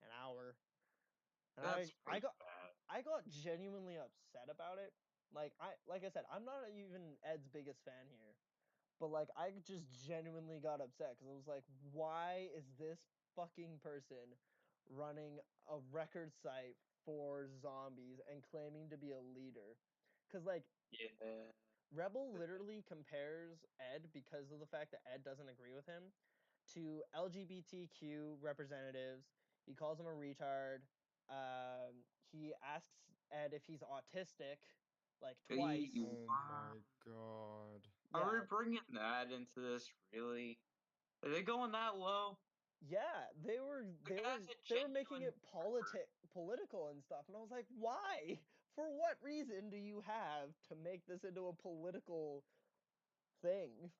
an hour. And That's I got bad. I got genuinely upset about it. Like I said, I'm not even Ed's biggest fan here, but like I just genuinely got upset because I was like, why is this fucking person running a record site for zombies and claiming to be a leader? Because like Yeah. Rebel literally compares Ed, because of the fact that Ed doesn't agree with him, to LGBTQ representatives. He calls him a retard. He asks Ed if he's autistic, like twice. Oh my god. Are we Yeah, bringing that into this? Really? Are they going that low? yeah. They were making it political and stuff, and I was like, why? For what reason do you have to make this into a political thing?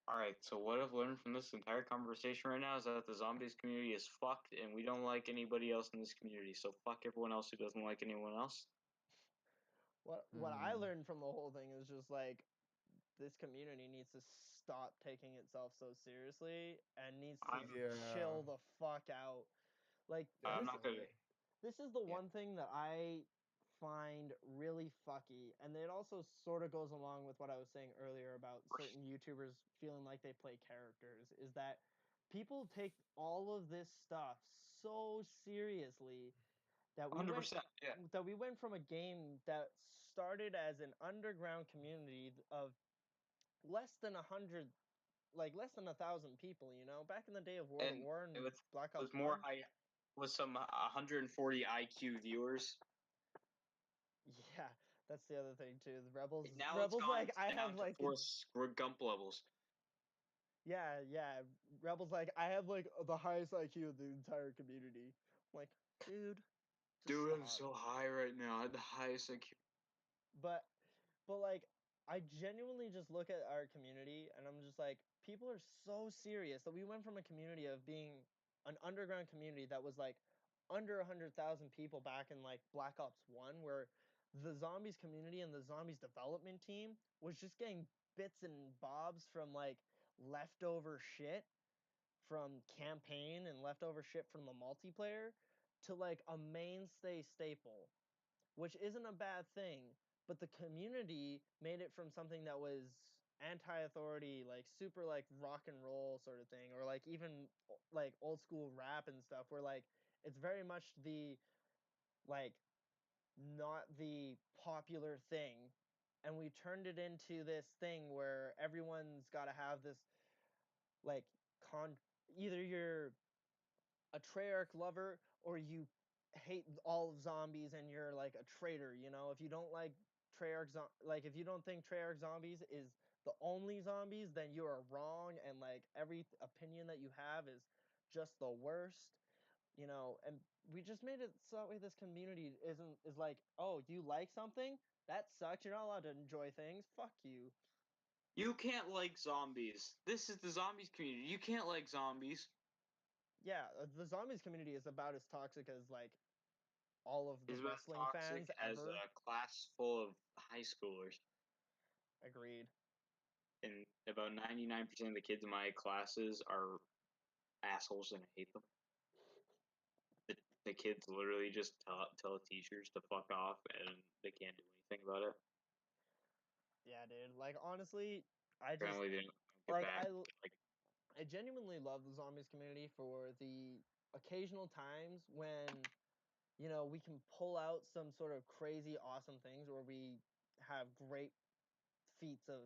All right. So what I've learned from this entire conversation right now is that the zombies community is fucked, and we don't like anybody else in this community. So fuck everyone else who doesn't like anyone else. What I learned from the whole thing is just like, this community needs to stop taking itself so seriously and needs to I'm Yeah. chill the fuck out. Like I'm this, not gonna. this is the Yeah. one thing that I find really fucky, and it also sort of goes along with what I was saying earlier about certain YouTubers feeling like they play characters, is that people take all of this stuff so seriously that we went 100%. Yeah. that we went from a game that started as an underground community of less than 100, like less than 1,000 people, you know, back in the day of World at And War it and Black was Ops more 1. high with some 140 IQ viewers. Yeah, that's the other thing too. The Rebels, And now it's Rebels, gone like I have down to like, Forrest Gump levels. yeah, Rebels, like I have like the highest IQ of the entire community. I'm like, dude, just Dude, I'm stop. so high right now. I had the highest IQ. But like I genuinely just look at our community and I'm just like, people are so serious that we went from a community of being an underground community that was like under 100,000 people back in like Black Ops 1, where the zombies community and the zombies development team was just getting bits and bobs from like leftover shit from campaign and leftover shit from the multiplayer to like a mainstay staple, which isn't a bad thing, but the community made it from something that was anti-authority, like super like rock and roll sort of thing, or like even like old school rap and stuff, where like it's very much the like not the popular thing, and we turned it into this thing where everyone's got to have this like con either you're a Treyarch lover or you hate all of zombies and you're like a traitor, you know? If you don't like like if you don't think Treyarch zombies is the only zombies, then you are wrong, and like every opinion that you have is just the worst, you know? And we just made it so that way this community is like, "Oh, you like something? That sucks. You're not allowed to enjoy things. Fuck you." You can't like zombies. This is the zombies community. You can't like zombies. Yeah, the zombies community is about as toxic as like all of the It's about wrestling toxic fans as ever. a class full of high schoolers. Agreed. And about 99% of the kids in my classes are assholes and I hate them. The kids literally just tell teachers to fuck off and they can't do anything about it. Yeah, dude. Like honestly, I just Apparently they don't get like back. Like, I genuinely love the zombies community for the occasional times when, you know, we can pull out some sort of crazy awesome things, or we have great feats of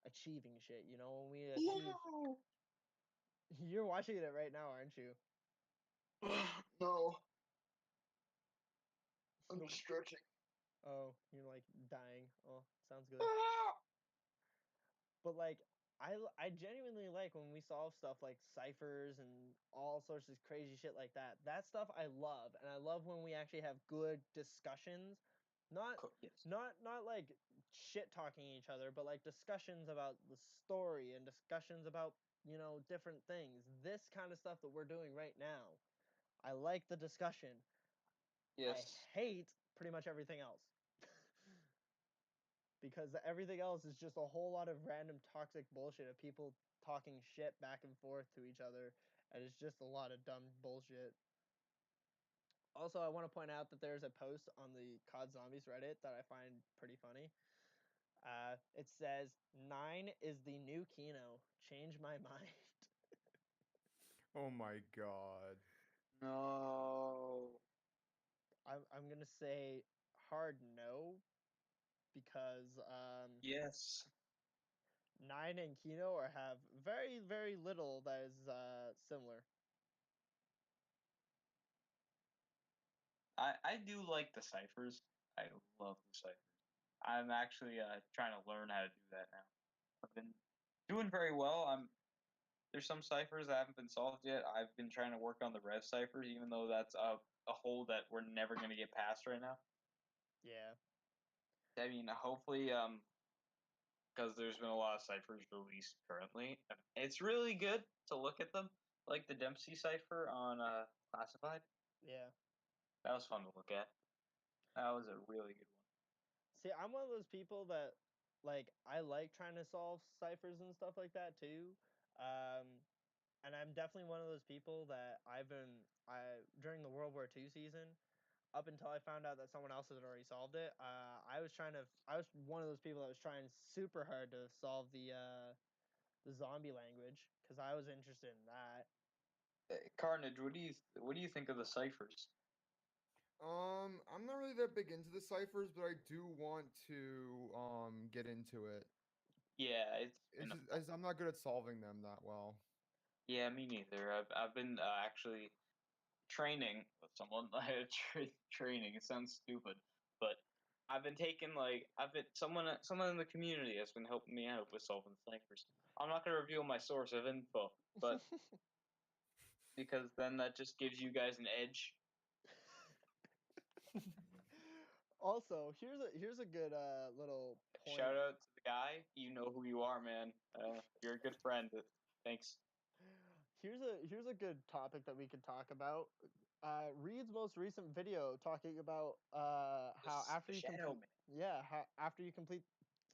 achieving shit, you know, when we achieve. You're watching it right now, aren't you? no, I'm just stretching. Oh, you're like dying. Oh, sounds good. But like I genuinely like when we solve stuff like ciphers and all sorts of crazy shit like that. That stuff I love, and I love when we actually have good discussions, not Yes. not like shit talking each other, but like discussions about the story and discussions about, you know, different things. This kind of stuff that we're doing right now. I like the discussion. I Yes. hate pretty much everything else. Because everything else is just a whole lot of random toxic bullshit of people talking shit back and forth to each other, and it's just a lot of dumb bullshit. Also, I want to point out that there's a post on the COD Zombies Reddit that I find pretty funny. It says 9 is the new Kino. Change my mind. Oh my god. No. I'm gonna say hard no, because Yes. 9 and Kino have very little that is similar. I do like the ciphers. I love the ciphers. I'm actually trying to learn how to do that now. I've been doing very well. There's some ciphers that haven't been solved yet. I've been trying to work on the Rev cipher, even though that's a hole that we're never going to get past right now. Yeah. I mean, hopefully, because there's been a lot of ciphers released currently. It's really good to look at them, like the Dempsey cipher on Classified. Yeah. That was fun to look at. That was a really good one. See, I'm one of those people that like I like trying to solve ciphers and stuff like that too. Um, and I'm definitely one of those people that during the World War II season, up until I found out that someone else had already solved it, I was one of those people that was trying super hard to solve the zombie language because I was interested in that. Carnage, what do you think of the ciphers? I'm not really that big into the ciphers, but I do want to get into it. Yeah, It's just as I'm not good at solving them that well. yeah, me neither. I've been actually training with someone. Training. It sounds stupid, but I've been taking someone in the community has been helping me out with solving ciphers. I'm not gonna reveal my source of info, but because then that just gives you guys an edge. Also, here's a good little point. Shout out to the guy. You know who you are, man. You're a good friend. Thanks. Here's a good topic that we could talk about. Reed's most recent video talking about how The after you Shadow complete how after you complete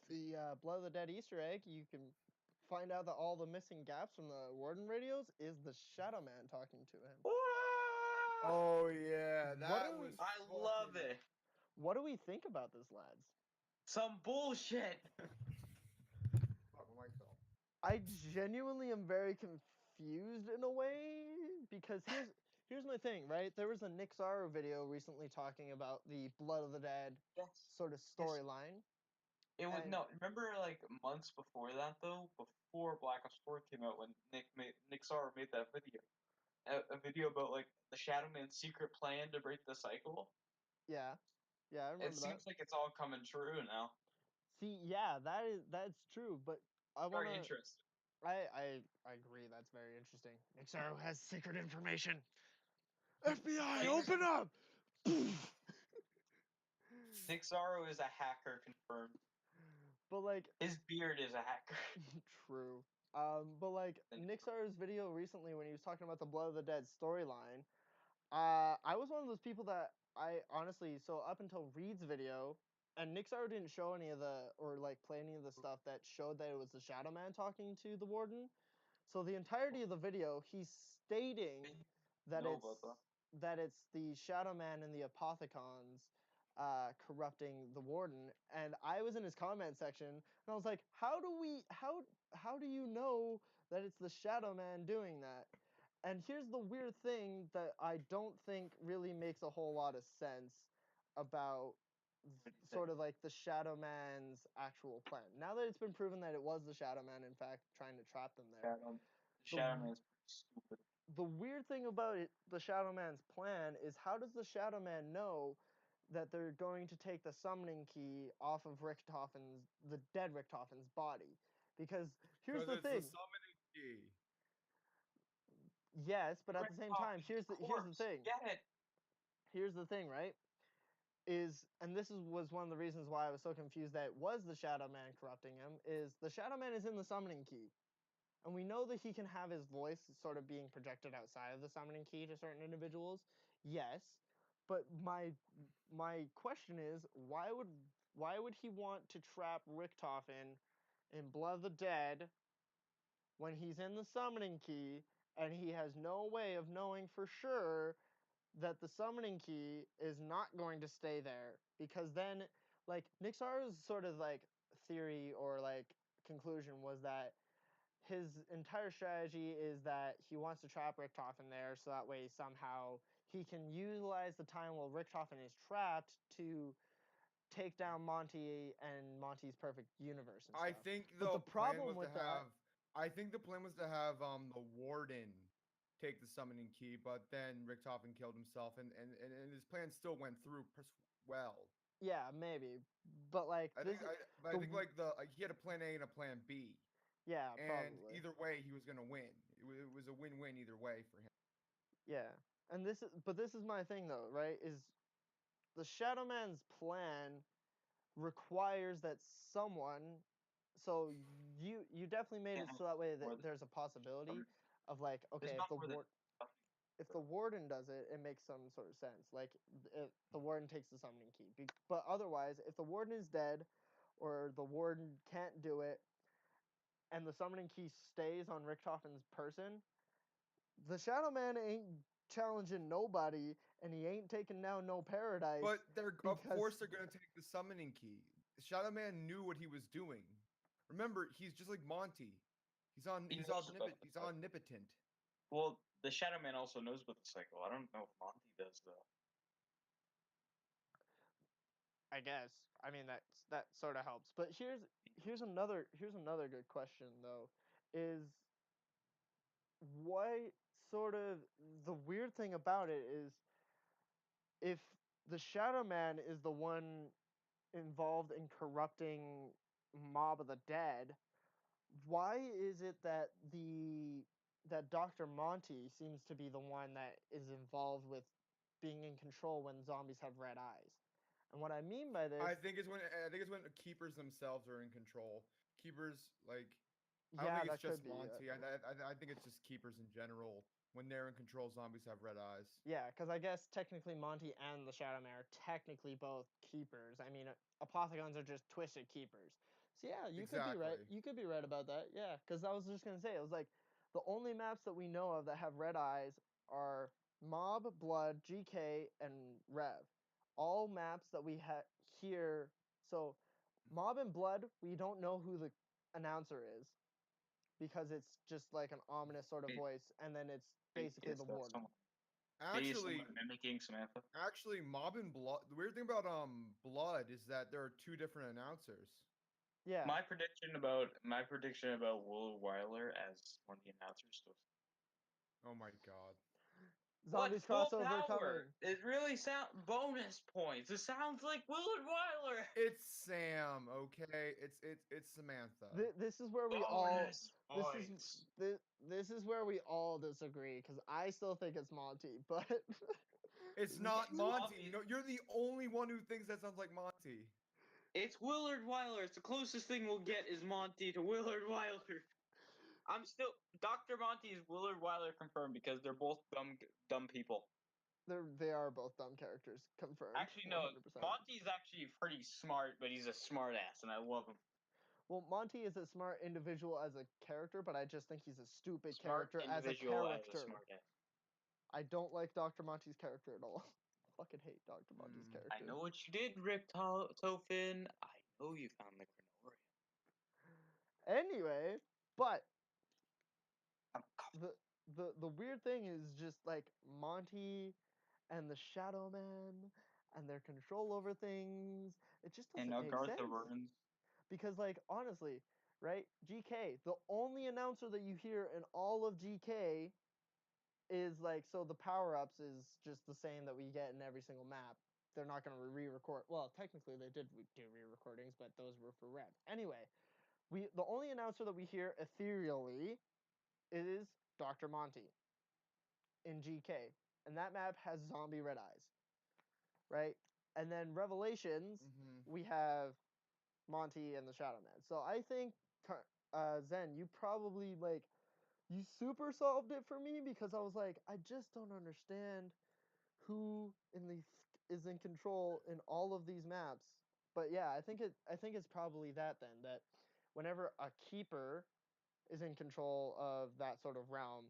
the Blood of the Dead Easter egg, you can find out that all the missing gaps from the Warden radios is the Shadow Man talking to him. Man. Oh yeah, What that are was. I love fucking- it. What do we think about this, lads? Some bullshit. Fuck, my mic fell. I genuinely am very confused in a way because here's my thing, right? There was a Nick Zaro video recently talking about the Blood of the Dead Yes. sort of storyline. It was And- no. Remember, like months before that, though, before Black Ops 4 came out, when Nick Zaro made that video, a video about like the Shadow Man's secret plan to break the cycle. Yeah, I remember It seems like it's all coming true now. See, yeah, that's true, but I Very wanna. interesting. I agree. That's very interesting. Nick Zaro has secret information. FBI, open up! Nick Zaro is a hacker confirmed. But like, His beard is a hacker. true. But like Nick Zaro's video recently when he was talking about the Blood of the Dead storyline, I was one of those people that I honestly, so up until Reed's video, and Nick Zaro didn't show any of the or like play any of the stuff that showed that it was the Shadow Man talking to the Warden. So the entirety of the video, he's stating that know it's about that. the Shadow Man and the Apothicons corrupting the Warden. And I was in his comment section, and I was like, how do you know that it's the Shadow Man doing that? And here's the weird thing that I don't think really makes a whole lot of sense about sort of like the Shadow Man's actual plan. Now that it's been proven that it was the Shadow Man, in fact, trying to trap them there. Shadow Man's pretty stupid. The weird thing about it, the Shadow Man's plan is how does the Shadow Man know that they're going to take the summoning key off of the dead Richtofen's body? Because here's the it's thing. the summoning key. Yes, but at the same time, here's the thing. Get it? Here's the thing, right? Was one of the reasons why I was so confused that it was the Shadow Man corrupting him, is the Shadow Man is in the summoning key. And we know that he can have his voice sort of being projected outside of the summoning key to certain individuals. Yes. But my question is, why would he want to trap Richtofen in Blood of the Dead when he's in the summoning key and he has no way of knowing for sure that the summoning key is not going to stay there? Because then, like, Nick Zaro's sort of like theory or like conclusion was that his entire strategy is that he wants to trap Richtofen there so that way somehow he can utilize the time while Richtofen is trapped to take down Monty and Monty's perfect universe and stuff. I think but the problem with that, I think the plan was to have the Warden take the summoning key, but then Richtofen killed himself, and his plan still went through well. yeah, maybe, but like I think he had a plan A and a plan B. Yeah, and probably. either way, he was gonna win. It was a win-win either way for him. Yeah, and this is my thing though, right? Is the Shadow Man's plan requires that someone, so you definitely made it so that way that there's a possibility of like, okay, if the Warden does it, it makes some sort of sense. Like if the Warden takes the summoning key, but otherwise, if the Warden is dead or the Warden can't do it, and the summoning key stays on Richtofen's person, the Shadow Man ain't challenging nobody, and he ain't taking down no paradise. But of because- course they're gonna take the summoning key. Shadow Man knew what he was doing. Remember, he's just like Monty. He's knows about the he's cycle. omnipotent. Well, the Shadow Man also knows about the cycle. I don't know if Monty does though. I guess. I mean that sort of helps. But here's another good question though. Is what sort of the weird thing about it is if the Shadow Man is the one involved in corrupting Mob of the Dead, why is it that Dr. Monty seems to be the one that is involved with being in control when zombies have red eyes? And what I mean by this, I think it's when keepers themselves are in control. Keepers like I don't yeah, think that it's just could be. Monty. I think it's just keepers in general. When they're in control, zombies have red eyes. Yeah, because I guess technically Monty and the Shadow Man are technically both keepers. I mean, Apothegons are just twisted keepers. So yeah, you could be right. Exactly. You could be right about that. Yeah, because I was just gonna say it was like the only maps that we know of that have red eyes are Mob, Blood, GK, and Rev. All maps that we here. So Mob and Blood, we don't know who the announcer is because it's just like an ominous sort of Wait, voice, and then it's basically Yes, the that's warden. someone. Actually, Someone mimicking Samantha. actually, Mob and Blood. The weird thing about Blood is that there are two different announcers. Yeah. My prediction about Will Weiler as one of the announcers was Oh my god. Zombies full crossover power? coming. It really sound bonus points. It sounds like Willard Weiler. It's Sam, okay? It's Samantha. This is where we Bonus all. points. This is where we all disagree because I still think it's Monty, but It's not It's Monty. obvious. No, you're the only one who thinks that sounds like Monty. It's Willard Weiler. It's the closest thing we'll get is Monty to Willard Weiler. I'm still Dr. Monty is Willard Weiler confirmed because they're both dumb people. they are both dumb characters confirmed. Actually, no. 100%. Monty's actually pretty smart, but he's a smart ass, and I love him. Well, Monty is a smart individual as a character, but I just think he's a stupid Smart character as a individual character. as a smart ass. I don't like Dr. Monty's character at all. I fucking hate Dr. Monty's character. I know what you did, Rick Tofin. I know you found the Chronorium. Anyway, but I'm the weird thing is just like Monty and the Shadow Man and their control over things. It just doesn't and make Garth sense. the Ruins. Because like honestly, right? GK, the only announcer that you hear in all of GK is like so the power-ups is just the same that we get in every single map. They're not going to re-record. Well, technically they did do re-recordings, but those were for Rev. Anyway, the only announcer that we hear ethereally is Dr. Monty in GK, and that map has zombie red eyes, right? And then Revelations, we have Monty and the Shadow Man. So I think Zen, you probably like you super solved it for me because I was like, I just don't understand who is in control in all of these maps. But yeah, I think it's probably that then that whenever a keeper is in control of that sort of realm,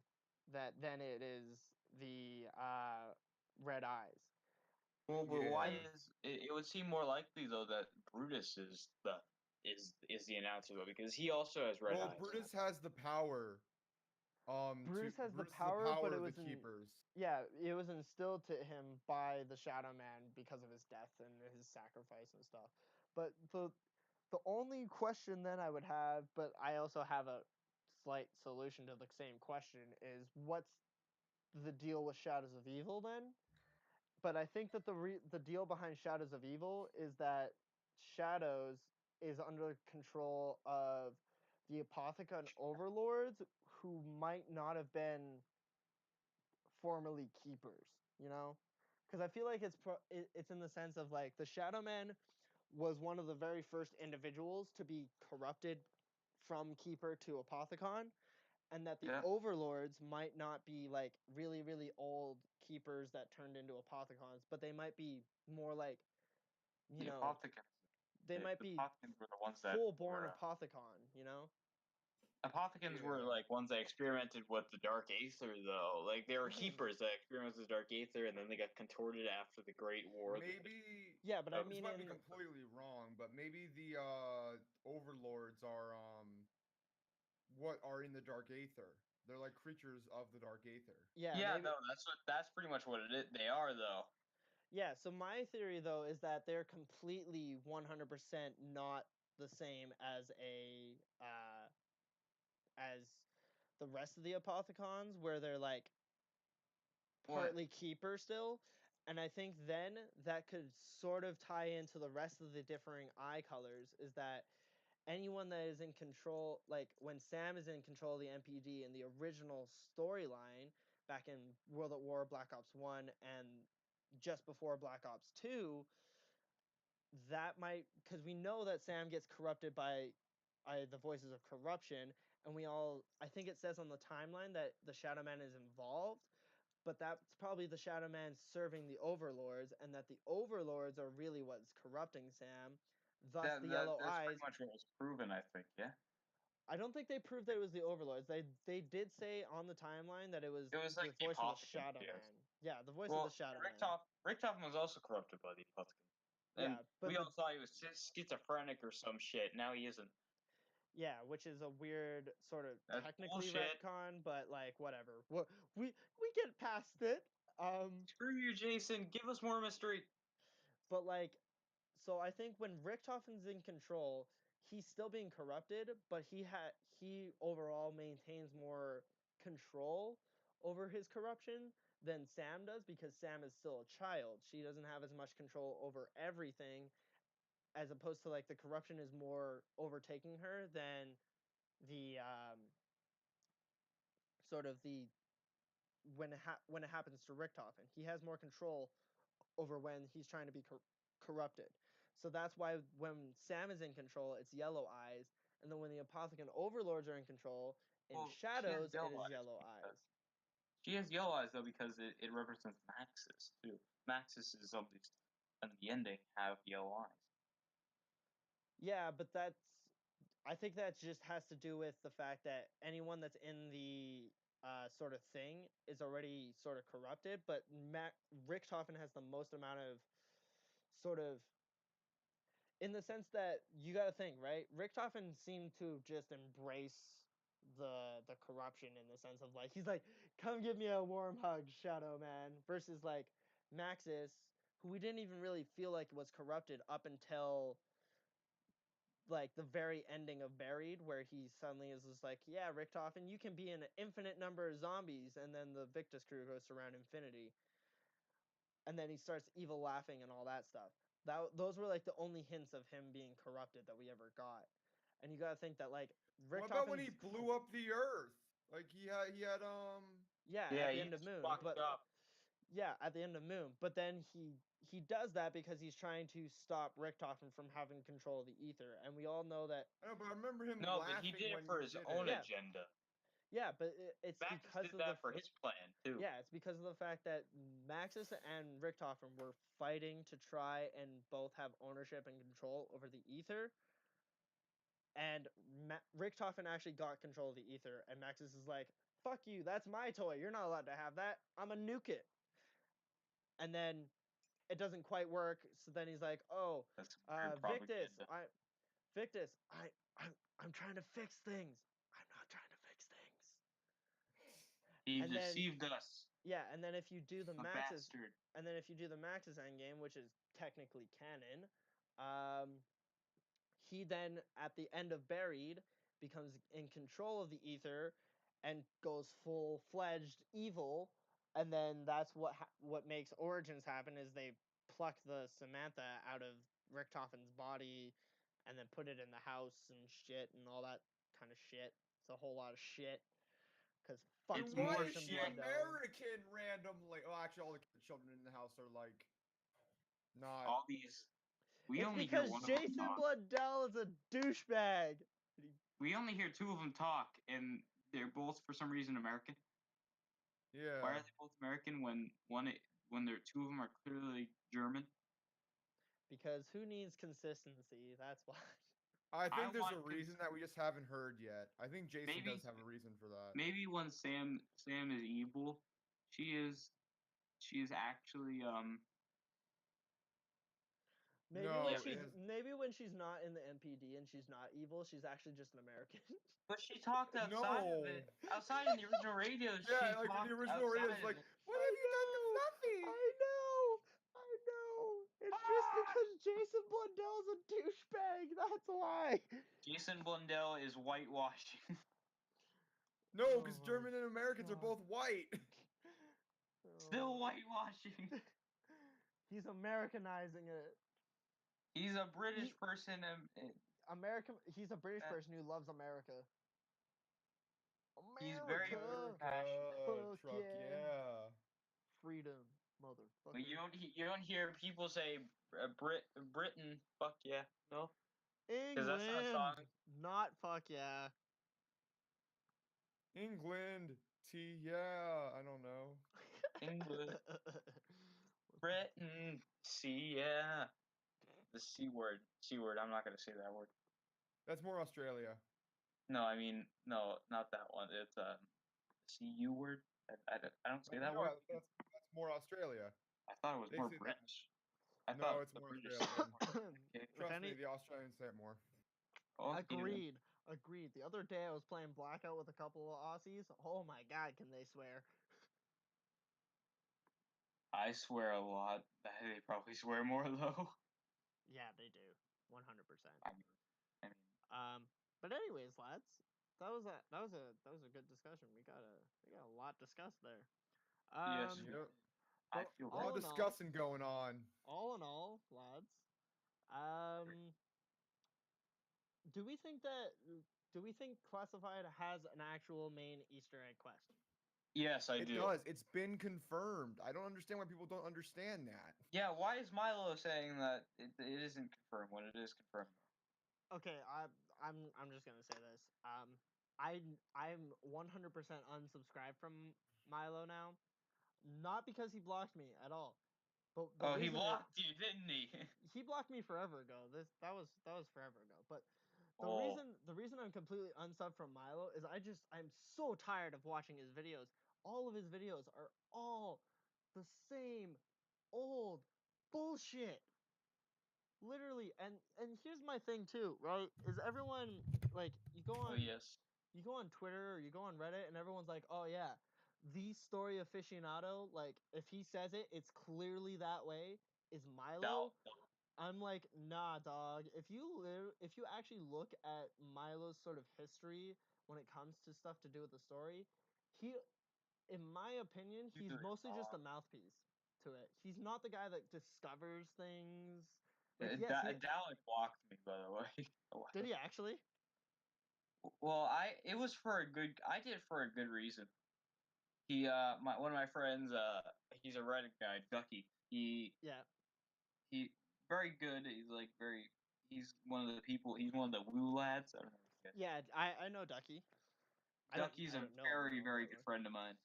that then it is the red eyes. Well, but why Yeah. is it would seem more likely though that Brutus is the announcer though because he also has red Well, eyes. Brutus has the power. Brutus has the Brutus is power, but it of was the keepers. yeah, it was instilled to him by the Shadow Man because of his death and his sacrifice and stuff. But the only question then I would have, but I also have a slight solution to the same question, is what's the deal with Shadows of Evil then? But I think that the deal behind Shadows of Evil is that Shadows is under control of the Apothicon overlords who might not have been formerly keepers, you know? Because I feel like it's in the sense of like the Shadow Man was one of the very first individuals to be corrupted from keeper to Apothicon, and that the Yeah. overlords might not be like really really old keepers that turned into Apothicons, but they might be more like you The know Apothicons. they might The be Apothicons were the ones that full born were, Apothicon, you know? Apothicons were Yeah. like ones that experimented with the Dark Aether, though. Like they were Mhm. keepers that experimented with the Dark Aether, and then they got contorted after the Great War. Maybe Yeah, but I This this mean, might be in completely wrong, but maybe the overlords are what are in the Dark Aether. They're like creatures of the Dark Aether. yeah, Yeah, maybe, no, that's pretty much what it is. They are though. yeah. So my theory though is that they're completely 100% not the same as as the rest of the Apothicons, where they're like partly keeper still. And I think then that could sort of tie into the rest of the differing eye colors, is that anyone that is in control, like when Sam is in control of the MPD in the original storyline back in World at War, Black Ops 1, and just before Black Ops 2, that might, because we know that Sam gets corrupted by the voices of corruption, and I think it says on the timeline that the Shadow Man is involved, but that's probably the Shadow Man serving the Overlords, and that the Overlords are really what's corrupting Sam. Thus, the yellow That's eyes. pretty much what was proven, I think. Yeah, I don't think they proved that it was the Overlords. They did say on the timeline that it was it was the like the voice of the Apothicons. Shadow Yes. Man. Yeah, the voice of the Well, Shadow Man. Richtofen was also corrupted by the Apothicons, and Yeah, but we all thought he was schizophrenic or some shit. Now he isn't. yeah, which is a weird sort of That's technically bullshit. retcon, but like whatever. We get past it. Screw you, Jason. Give us more mystery. But like, so I think when Richtofen's in control, he's still being corrupted, but he overall maintains more control over his corruption than Sam does, because Sam is still a child. She doesn't have as much control over everything, as opposed to like the corruption is more overtaking her than the sort of the when it happens to Richtofen. He has more control over when he's trying to be corrupted. So that's why when Sam is in control, it's yellow eyes, and then when the Apothicon overlords are in control, in Well, she has shadows, it yellow is eyes yellow because eyes. she has yellow eyes though because it represents Maxis too. Maxis is at least in the ending have yellow eyes. Yeah, but I think that just has to do with the fact that anyone that's in the sort of thing is already sort of corrupted, but Richtofen has the most amount of sort of, in the sense that you got to think, right? Richtofen seemed to just embrace the corruption, in the sense of like, he's like, come give me a warm hug, Shadow Man, versus like Maxis, who we didn't even really feel like was corrupted up until like the very ending of Buried, where he suddenly is just like, yeah, Richtofen, you can be an infinite number of zombies, and then the Victus crew goes around infinity, and then he starts evil laughing and all that stuff. Those were like the only hints of him being corrupted that we ever got. And you gotta think that like What about when he Richtofen's blew up the Earth? Like he had yeah, Yeah, at the he end of was Moon, fucked but up. yeah, at the end of Moon. But then he does that because he's trying to stop Richtofen from having control of the ether, and we all know that. I know, but I remember him No, but he laughing did it when for he his did own it. Yeah, agenda. yeah, but it's Maxis because did of that for his plan too. yeah, it's because of the fact that Maxis and Richtofen were fighting to try and both have ownership and control over the ether, and Richtofen actually got control of the ether, and Maxis is like, "Fuck you, that's my toy. You're not allowed to have that. I'm a nuke it." And then it doesn't quite work. So then he's like, "Oh, That's some weird Victus, propaganda. I'm trying to fix things. I'm not trying to fix things." He And then deceived us, yeah, and then if you do the the Maxis, bastard. endgame, which is technically canon, um, he then at the end of Buried becomes in control of the ether and goes full-fledged evil, and then that's what makes Origins happen, is they pluck the Samantha out of Richtofen's body and then put it in the house and shit and all that kind of shit. It's a whole lot of shit, because fuck It's you, Why more is Jason she shit. Blood Dome. American randomly? Oh, actually, all the children in the house are like not. All these. We It's only hear because one of them Jason talk. Bloodell is a douchebag. We only hear two of them talk, and they're both for some reason American. Why Yeah. are they both American when they're two of them are clearly German? Because who needs consistency? That's why. I think there's a want reason that we just haven't heard yet. I think Jason Maybe- does have a reason for that. Maybe when Sam is evil, she is actually Maybe No, when it she's has- maybe when she's not in the MPD and she's not evil, she's actually just an American. but she talked outside of it. Outside in the original radio, she Yeah, like in talked the original radio, outside it's of like, it. what have you done to Fluffy? I know. It's just Ah! because Jason Blundell's a douchebag. That's why. Jason Blundell is whitewashing. No, because Oh my German and Americans are God. both white. Still Oh. whitewashing. He's Americanizing it. He's a British person. He's a British Uh, person who loves America. He's very America. passionate. Fuck Truck, yeah. yeah. Freedom, motherfucker. But you don't hear people say Britain. Fuck yeah. No. England. that's not a song. Not fuck yeah. England, tea, yeah. I don't know. England. Britain. See yeah. The C word. C word. I'm not gonna say that word. That's more Australia. No, I mean no, not that one. It's CU word. I don't say that No, word. That's more Australia. I thought it was They more say that. British. I No, thought it's the more British. Australian. Okay. If Trust any- me, the Australians say it more. Oh, Agreed. Agreed. The other day I was playing Blackout with a couple of Aussies. Oh my god, can they swear? I swear a lot. They probably swear more though. Yeah, they do. 100%. I mean, But anyways, lads, that was a good discussion. We got a lot discussed there. yes. Yep. I but feel A lot all of in all- discussing going on. all in all, lads, do we think Classified has an actual main Easter egg quest? Yes, I It do. does. It's been confirmed. I don't understand why people don't understand that. Yeah, why is Milo saying that it isn't confirmed when it is confirmed? Okay, I'm just gonna say this. I'm 100% unsubscribed from Milo now, not because he blocked me at all, but the Oh, he reason blocked you, didn't he? he blocked me forever ago. That was forever ago. But Oh. the reason I'm completely unsubbed from Milo is I'm so tired of watching his videos. All of his videos are all the same old bullshit. Literally, and here's my thing too, right? Is everyone like you go Oh on yes. you go on Twitter or you go on Reddit and everyone's like, "Oh yeah, the story aficionado, like if he says it, it's clearly that way." Is Milo? No. I'm like, "Nah, dog. If you actually look at Milo's sort of history when it comes to stuff to do with the story, he in my opinion, He's he's really mostly just a wrong. mouthpiece to it. He's not the guy that discovers things. Like, yes, Dalek blocked me, by the way. did he actually? Well, it was for a good. I did it for a good reason. He one of my friends he's a Reddit guy, Ducky. He Yeah. very good. He's one of the people. He's one of the woo lads. I don't know. If you guys- Yeah, I know Ducky. Ducky's I a don't know very him, very but, good like- friend of mine.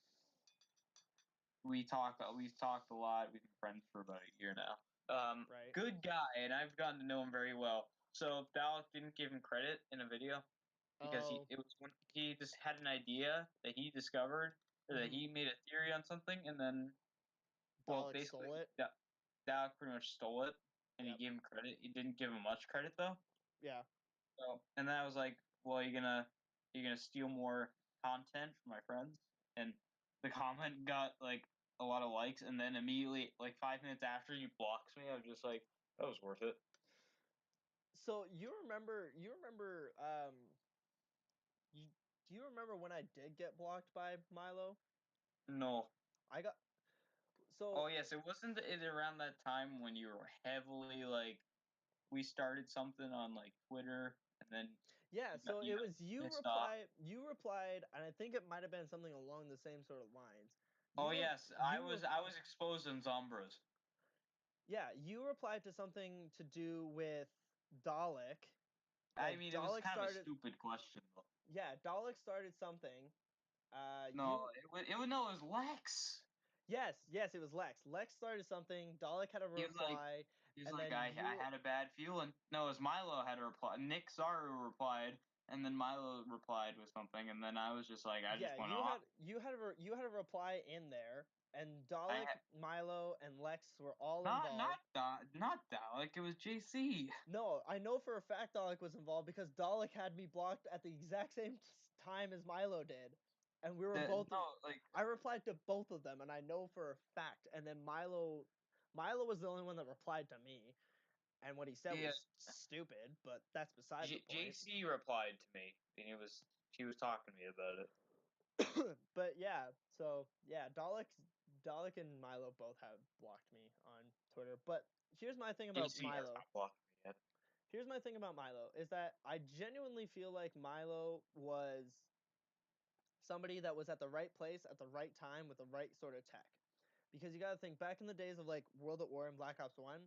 We've talked a lot. We've been friends for about a year now. Right. Good guy, and I've gotten to know him very well. So Dalek didn't give him credit in a video because Oh. it was when he just had an idea that he discovered, or that Mhm. he made a theory on something, and then Dalek basically stole it. Dalek pretty much stole it, and Yep. he gave him credit. He didn't give him much credit though. Yeah. So, and then I was like, well, you're gonna steal more content from my friends, and the comment got like a lot of likes, and then immediately, like 5 minutes after, he blocks me. I was just like, that was worth it. So you remember do you remember when I did get blocked by Milo? No. I got so Oh yes, it wasn't it around that time when you were heavily like, we started something on like Twitter, and then yeah, so you it got was pissed off. you replied, and I think it might have been something along the same sort of lines. Oh You re- yes, I you was re- exposed in Zombras. Yeah, you replied to something to do with Dalek. I Like, mean, it was Dalek kind of a started. stupid question though. Yeah, Dalek started something. No, it was no, it was Lex. Yes, it was Lex. Lex started something. Dalek had a He was like- reply. He was And like, then I you- had a bad feeling. No, it was Milo had a reply. Nick Zaru replied, and then Milo replied with something, and then I was just like, I just went off. you had a reply in there, and Dalek, had- Milo, and Lex were all Not involved. not Dalek. It was JC. No, I know for a fact Dalek was involved because Dalek had me blocked at the exact same time as Milo did, and we were both. No, like I replied to both of them, and I know for a fact. And then Milo was the only one that replied to me, and what he said Yeah. was stupid. But that's beside the point. JC replied to me, and she was talking to me about it. But yeah, so yeah, Dalek and Milo both have blocked me on Twitter. But here's my thing about JC has Milo. not blocked me yet. Here's my thing about Milo is that I genuinely feel like Milo was somebody that was at the right place at the right time with the right sort of tech. Because you got to think back in the days of like World at War and Black Ops 1,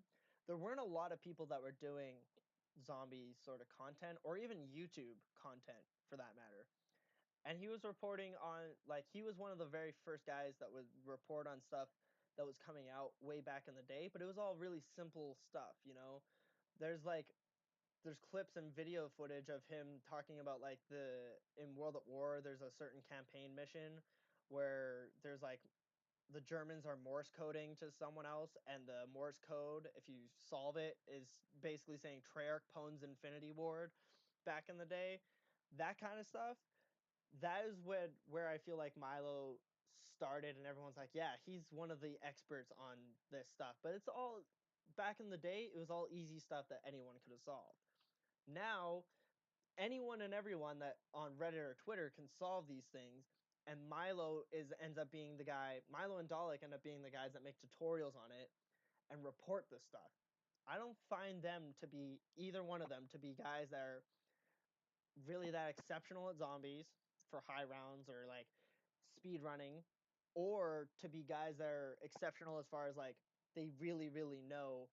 there weren't a lot of people that were doing zombie sort of content or even YouTube content for that matter. And he was reporting on like he was one of the very first guys that would report on stuff that was coming out way back in the day, but it was all really simple stuff, you know. There's clips and video footage of him talking about like in World at War there's a certain campaign mission where there's like the Germans are Morse coding to someone else, and the Morse code, if you solve it, is basically saying Treyarch Pones Infinity Ward back in the day. That kind of stuff. That is where I feel like Milo started, and everyone's like, yeah, he's one of the experts on this stuff. But it's all back in the day, it was all easy stuff that anyone could have solved. Now, anyone and everyone that on Reddit or Twitter can solve these things, and Milo ends up being the guy. Milo and Dalek end up being the guys that make tutorials on it and report this stuff. I don't find them to be either one of them to be guys that are really that exceptional at zombies for high rounds or like speed running, or to be guys that are exceptional as far as like they really know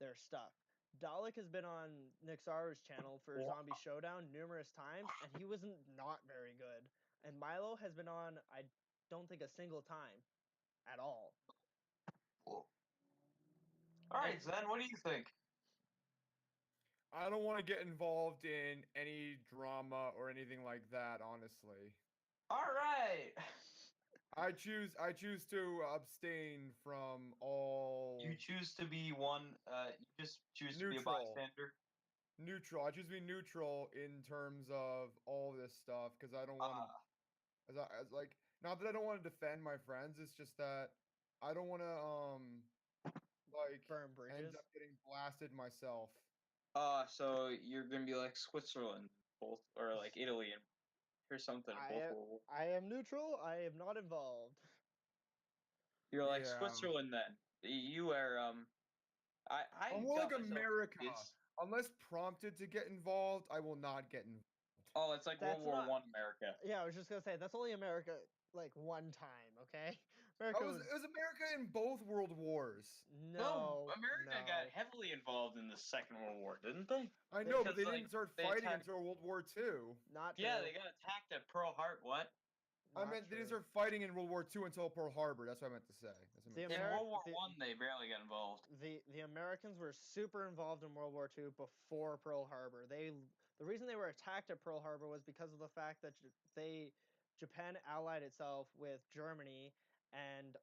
their stuff. Dalek has been on Nick Zaru's channel for Zombie Showdown numerous times, and he wasn't not very good. And Milo has been on, I don't think a single time at all. All right, Zen, what do you think? I don't want to get involved in any drama or anything like that, honestly. All right. I choose to abstain from all You choose to be one. You just choose to be a Neutral. bystander. neutral. I choose to be neutral in terms of all this stuff because I don't want to as like not that I don't want to defend my friends, it's just that I don't want to like Burn end bridges. up getting blasted myself. So you're gonna be like Switzerland, both, or like Italy, and or something. I Both am- World War. I am neutral. I am not involved. You're like Yeah. Switzerland then. You are I'm more got like myself America. this- Unless prompted to get involved, I will not get involved. Oh, it's like That's World War not- One America. Yeah, I was just gonna say that's only America like one time, okay? It America was America in both world wars. no, America no. got heavily involved in the Second World War, didn't they? I know, but Because, they like, didn't start they fighting attacked- until World War II. Not true. Yeah, they got attacked at Pearl Harbor. What? I Not meant they didn't true. start fighting in World War II until Pearl Harbor. That's what I meant to say. That's what I The meant to In say. World War the- One, they barely got involved. The Americans were super involved in World War II before Pearl Harbor. The reason they were attacked at Pearl Harbor was because of the fact that Japan allied itself with Germany, and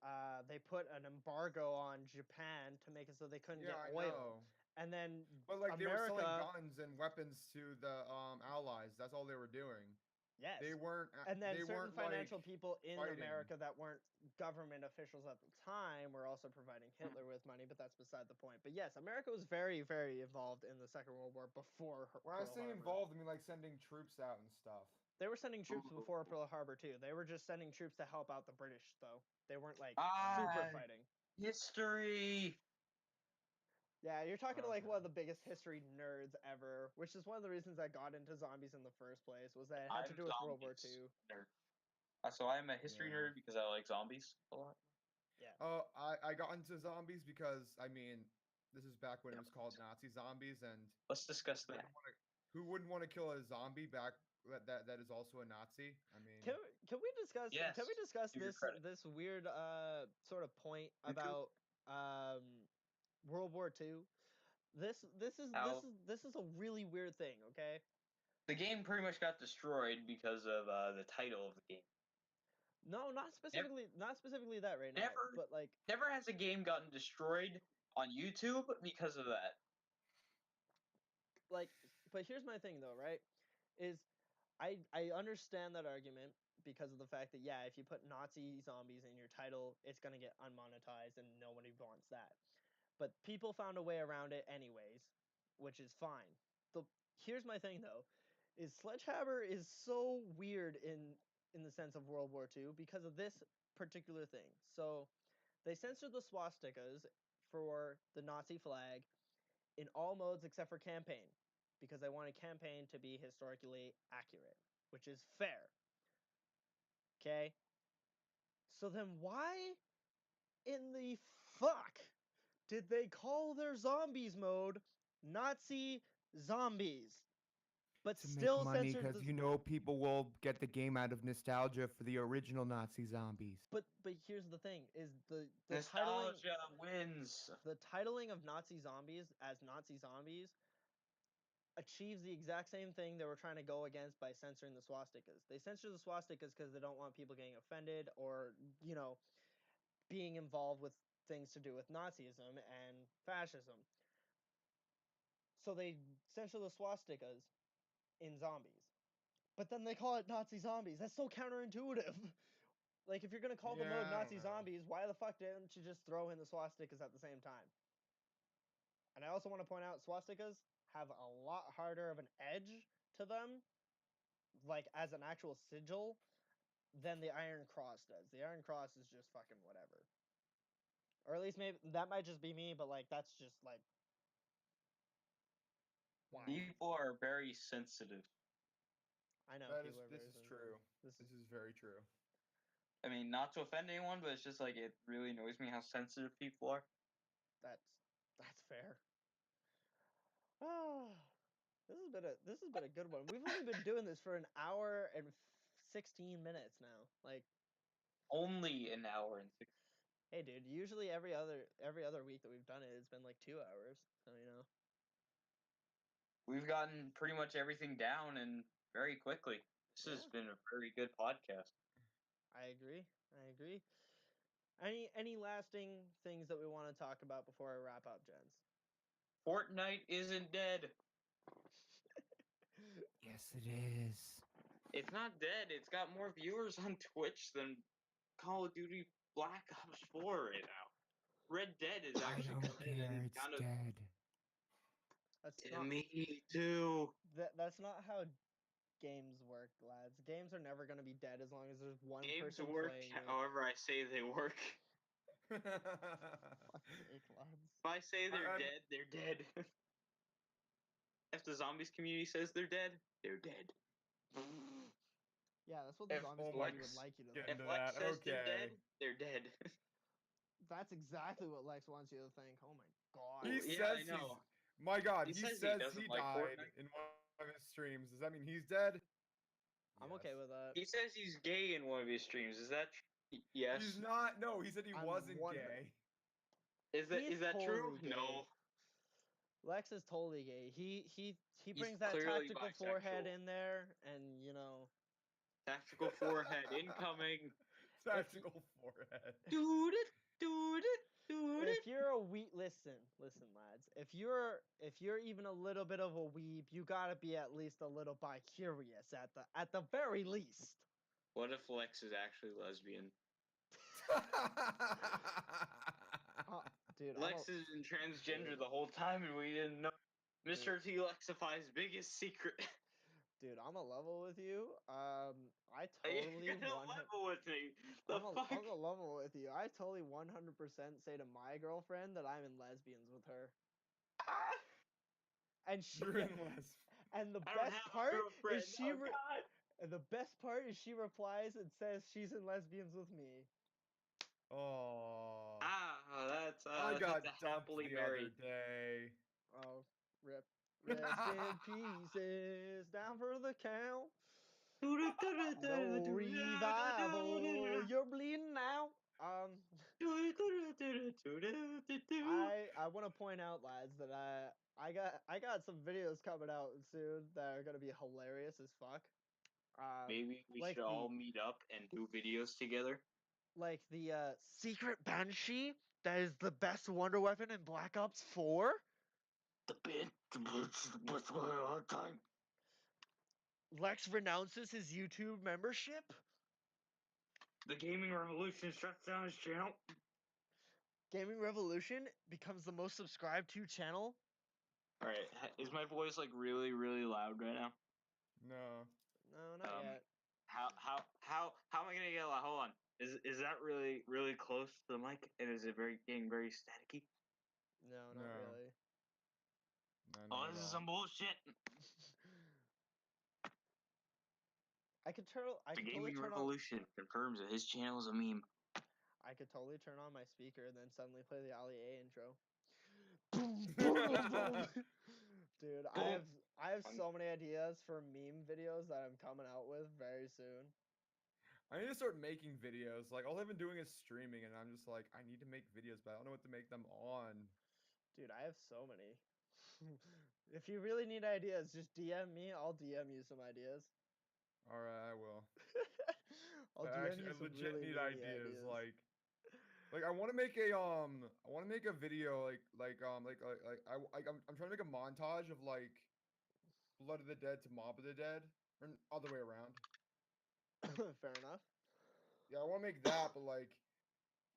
they put an embargo on Japan to make it so they couldn't Yeah, get I oil. know. And then But like they were selling America- guns and weapons to the Allies. That's all they were doing. yes, They weren't. and then they certain weren't financial like, people in fighting. America that weren't government officials at the time were also providing Hitler with money, but that's beside the point. But yes, America was very involved in the Second World War before When I Pearl say Harbor. involved, I mean like sending troops out and stuff. They were sending troops before Pearl Harbor too. They were just sending troops to help out the British, though. They weren't like super Ah. fighting. History. Yeah, you're talking to like one of Okay. the biggest history nerds ever, which is one of the reasons I got into zombies in the first place. Was that it had to I'm do with World War zombies II. nerd. So I'm a history Yeah. nerd because I like zombies a lot. Oh, I got into zombies because I mean, this is back when it was called Nazi zombies, and Let's discuss who that. wouldn't wanna- who wouldn't want to kill a zombie back that is also a Nazi. I mean, Can we discuss Yes, can we discuss give your this credit. this weird sort of point YouTube? about World War II? How- This is a really weird thing, okay? The game pretty much got destroyed because of the title of the game. No, not specifically that right now, Never- but like Never has a game gotten destroyed on YouTube because of that. but here's my thing though, right? Is I understand that argument because of the fact that yeah, if you put Nazi zombies in your title, it's gonna get unmonetized and nobody wants that. But people found a way around it anyways, which is fine. Here's my thing though, is Sledgehammer is so weird in the sense of World War II because of this particular thing. So they censored the swastikas for the Nazi flag in all modes except for campaign because they wanted campaign to be historically accurate, which is fair. Okay? So then why in the fuck did they call their zombies mode Nazi zombies? But to still make money censored because people will get the game out of nostalgia for the original Nazi zombies. but here's the thing is the titling Nostalgia wins. the titling of Nazi zombies as Nazi zombies achieves the exact same thing they were trying to go against by censoring the swastikas. They censor the swastikas because they don't want people getting offended or, being involved with things to do with Nazism and fascism. So they censor the swastikas in zombies. But then they call it Nazi zombies. That's so counterintuitive. Like, if you're going to call the Yeah, mode I don't Nazi know. zombies, why the fuck didn't you just throw in the swastikas at the same time? And I also want to point out swastikas have a lot harder of an edge to them, like as an actual sigil, than the Iron Cross does. The Iron Cross is just fucking whatever. Or at least maybe that might just be me, but like that's just like why? People are very sensitive. I know That people is are this very is sensitive. true. This This is is very true. I mean, not to offend anyone, but it's just like it really annoys me how sensitive people are. that's fair. Ah, this has been a good one. We've only been doing this for an hour and 16 minutes now. Like, Only an hour and 6. hey, dude. Usually every other week that we've done it, it's been like 2 hours. So We've gotten pretty much everything down and very quickly. This has Yeah. been a very good podcast. I agree. Any lasting things that we want to talk about before I wrap up, gents? Fortnite isn't dead. Yes, it is. It's not dead. It's got more viewers on Twitch than Call of Duty Black Ops 4 right now. Red Dead is I actually don't coming in care. and It's kind of. dead. That's Yeah, not me too. that's not how games work, lads. Games are never gonna be dead as long as there's one Games person work playing it. however I say they work. Fuck's sake, lads. If I say they're I'm- dead, they're dead. If the zombies community says they're dead, they're dead. Yeah, that's what the If- zombies oh community my- would like you to get think. If into Lex that, says they're okay. dead, they're dead. That's exactly what Lex wants you to think. Oh my god. He Yeah, I says know. he's. My God, He he says says he doesn't he like died Fortnite. in one of his streams. Does that mean he's dead? I'm okay Yes. with that. He says he's gay in one of his streams. Is that yes? He's not. No, he said he I'm wasn't one- gay. Is that He's true? totally gay. No. Lex is totally gay. He brings that clearly tactical forehead bisexual. in there, and Tactical forehead incoming. Tactical forehead. Dude it, dude it, dude if it. you're a listen, lads. If you're even a little bit of a weeb, you gotta be at least a little bi-curious at the very least. What if Lex is actually lesbian? Dude, Lex has been transgender the whole time and we didn't know. Mr. T Lexify's biggest secret. dude, I'm a level with you. I You're totally gonna level with me. The fuck? I'm a level with you. I totally 100% say to my girlfriend that I'm in lesbians with her. Ah, And she You're in less. and the I don't best have a part girlfriend. is she Oh, God. and the best part is she replies and says she's in lesbians with me. Oh. Ah, that's I got that's a dumped happily the other married. Oh, rip. Rest in pieces, down for the count. No revival. You're bleeding now. I want to point out, lads, that I got some videos coming out soon that are gonna be hilarious as fuck. Maybe we like should all the meet up and do videos together. like the secret banshee that is the best wonder weapon in Black Ops 4. The best way of all time. Lex renounces his YouTube membership. The Gaming Revolution shuts down his channel. Gaming Revolution becomes the most subscribed to channel. All right, is my voice like really, really loud right now? No. No, not yet. How am I gonna get loud? Hold on. Is that really, really close to the mic? And is it getting very staticky? No, not No. really. No, Oh, not at this is all. some bullshit. I could The totally Gaming turn on. Revolution confirms that his channel is a meme. I could totally turn on my speaker and then suddenly play the Ali A intro. Boom, boom, boom. Dude, I have so many ideas for meme videos that I'm coming out with very soon. I need to start making videos. Like all I've been doing is streaming, and I'm just like, I need to make videos, but I don't know what to make them on. Dude, I have so many. If you really need ideas, just DM me. I'll DM you some ideas. All right, I will. I'll I DM you actually, I some legit really need meaty ideas. Like I want to make a video I'm trying to make a montage of like Blood of the Dead to Mob of the Dead, or other way around. Fair enough. Yeah, I want to make that, but like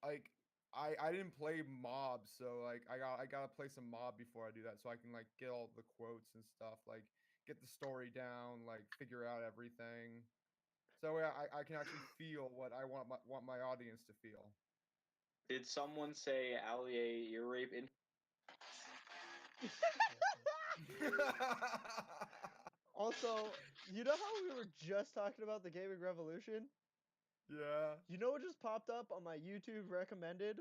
I didn't play Mob, so like I gotta play some Mob before I do that, so I can like get all the quotes and stuff, like get the story down, like figure out everything. So yeah, I can actually feel what I want my audience to feel. Did someone say Ali ear rape in? Also, you know how we were just talking about the Gaming Revolution? Yeah. You know what just popped up on my YouTube recommended?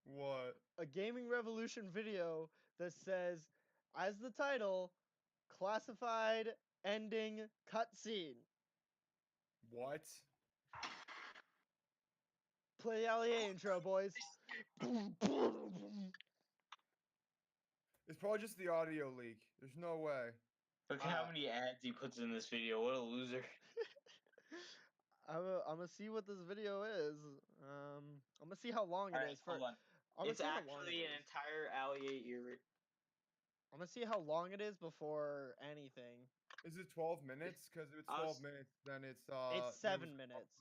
What? A Gaming Revolution video that says, as the title, classified ending cutscene. What? Play the LEA intro, boys. Boom, boom, boom. It's probably just the audio leak. There's no way. Look at how many ads he puts in this video. What a loser. I'm gonna see what this video is. I'm gonna see how long it Alright, is. hold on. It's actually an entire Ali ear rape. I'm gonna see how long it is before anything. Is it 12 minutes? Because if it's 12 minutes, then it's It's 7 minutes.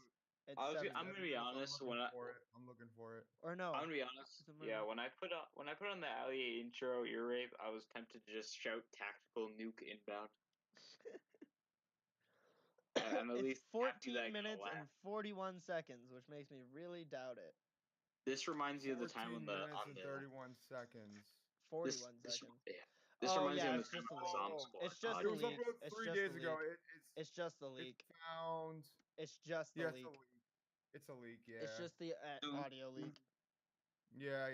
It's I'm 7 gonna be honest. I'm looking for it. Or no. I'm gonna be honest. Yeah, when I put on the Ali intro ear rape, I was tempted to just shout "tactical nuke inbound." I'm at It's least happy 14 that I got a minutes laugh. and 41 seconds, which makes me really doubt it. This reminds me of the time 14 on the minutes and 31 seconds. 41 seconds. This Oh, reminds yeah, me of it's the just time a on leak. Zombie Squad. It's just It a was leak. uploaded It's 3 just days a ago. leak. It's just a It's leak. found. It's just a Yeah, leak. it's a leak. Yeah. It's just the audio leak. Yeah.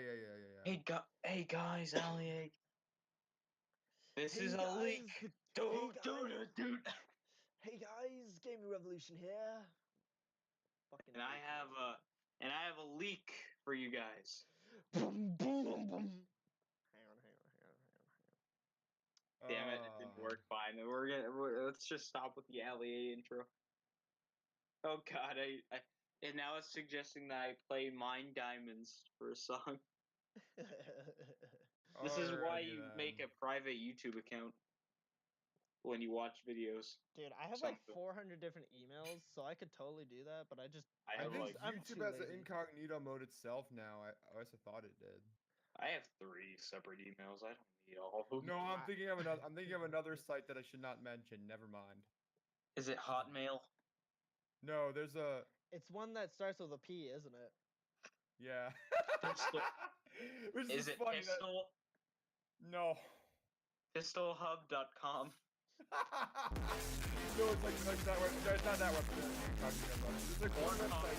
Hey guys, Ali. This Hey is a guys, leak. Dude. Hey guys, Gaming Revolution here. Fucking And I have a leak for you guys. boom, boom, boom. Hang on. Damn it, it didn't work fine. Let's just stop with the Ali intro. Oh god, and now it's suggesting that I play Mine Diamonds for a song. This is why you make a private YouTube account when you watch videos. Dude, I have like 400 different emails, so I could totally do that, but I I think I'm YouTube too has an lazy. incognito mode itself now. I always thought it did. I have 3 separate emails. I don't need all of them. No, I'm thinking of another site that I should not mention. Never mind. Is it Hotmail? No, there's a. It's one that starts with a P, isn't it? Yeah. Pistol. Which Is it funny Pistol? No. Pistolhub.com. No, it's like that website. It's not that website. It's like one website.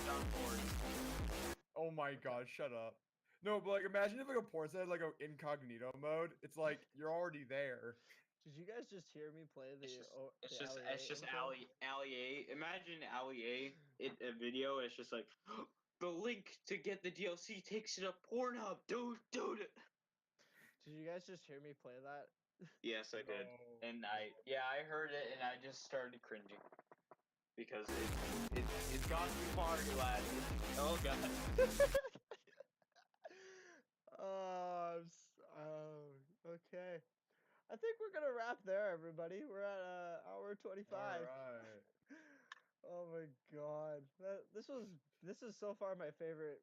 Oh my god, shut up. No, but like imagine if like a porn site had like an incognito mode. It's like you're already there. Did you guys just hear me play the? It's the just Ali it's just intro? Ali A. Imagine Ali A in a video. It's just like the link to get the DLC takes you to Pornhub, dude. Did you guys just hear me play that? Yes, I did, No. and I heard it, and I just started cringing because it's gone too far, lad. Oh god. Okay. I think we're gonna wrap there, everybody. We're at hour 25. All right. Oh my god, this is so far my favorite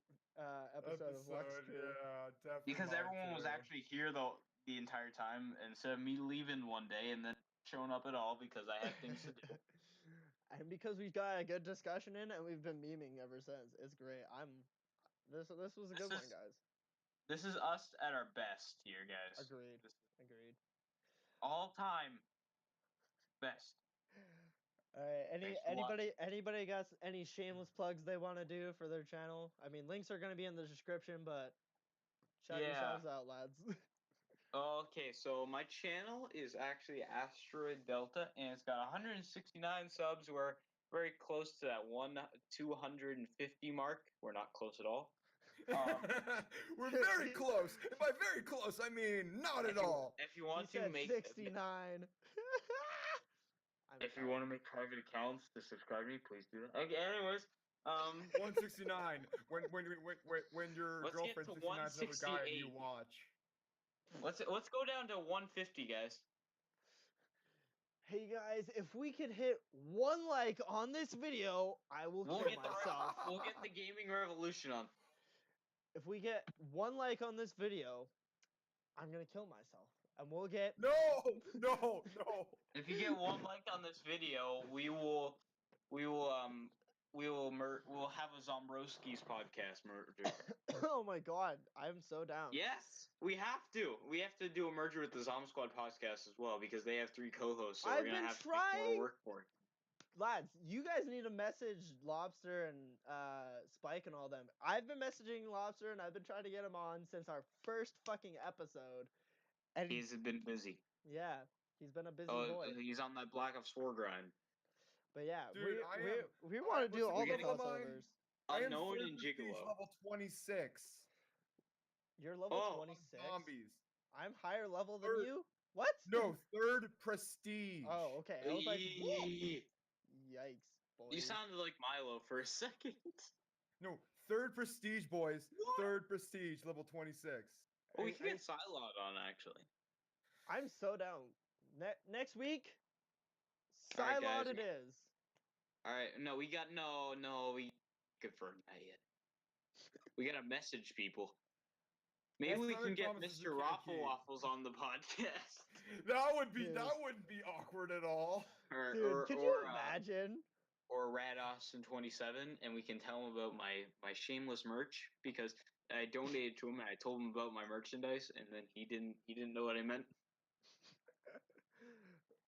episode of Lux Crew. Yeah, definitely. Because mine everyone was too. actually here the entire time instead of me leaving one day and then showing up at all because I had things to do. And because we got a good discussion in, and we've been memeing ever since. It's great. This was a This good one, is- guys. This is us at our best here, guys. Agreed. This is Agreed. all time best. All right. Thanks for watching. Anybody got any shameless plugs they want to do for their channel? I mean, links are gonna be in the description, but shout Yeah. yourselves out, lads. Okay, so my channel is actually Asteroid Delta, and it's got 169 subs. We're very close to that 250 mark. We're not close at all. We're very close. And by very close, I mean not at all. If you He want to said make 69. if you want to make private accounts to subscribe to me, please do that. Okay, anyways, 169. When your Let's get girlfriend's to 69 another guy and you 168. watch. let's go down to 150, guys. Hey guys, if we could hit 1 like on this video, I will We'll kill get myself. we'll get the gaming revolution on. If we get 1 like on this video, I'm gonna kill myself, and we'll get. No. If you get 1 like on this video, we'll have a Zombrowski's podcast merger. Oh my god, I'm so down. Yes, we have to. We have to do a merger with the Zom Squad podcast as well because they have 3 co-hosts, so I've we're gonna been have to make trying. more work for it. Lads, you guys need to message Lobster and Spike and all them. I've been messaging Lobster and I've been trying to get him on since our first fucking episode. And He's been busy. yeah, he's been a busy boy. He's on that Black Ops 4 grind. But yeah, Dude, we want to do all the listen, fell we gotta- servers. I am Unknown third and prestige Gigolo. level 26. You're level Oh, 26. Zombies. I'm higher level than Third. you. What? No, third prestige. Oh, okay. I was like, whoa. Eee. Yikes, boy. You sounded like Milo for a second. No, third prestige, boys. What? Third prestige, level 26. Oh, we can get Psylocke on actually. I'm so down. Next week, All right, Psylocke guys. it is. All right, no, we confirmed that yet. We gotta message people. Maybe That's we another can get promise Mr. we can't Raffle keep. Waffles on the podcast. That wouldn't Dude. be awkward at all. or Dude, or could or, you imagine? or Rad Austin 27, and we can tell him about my shameless merch because I donated to him and I told him about my merchandise, and then he didn't know what I meant.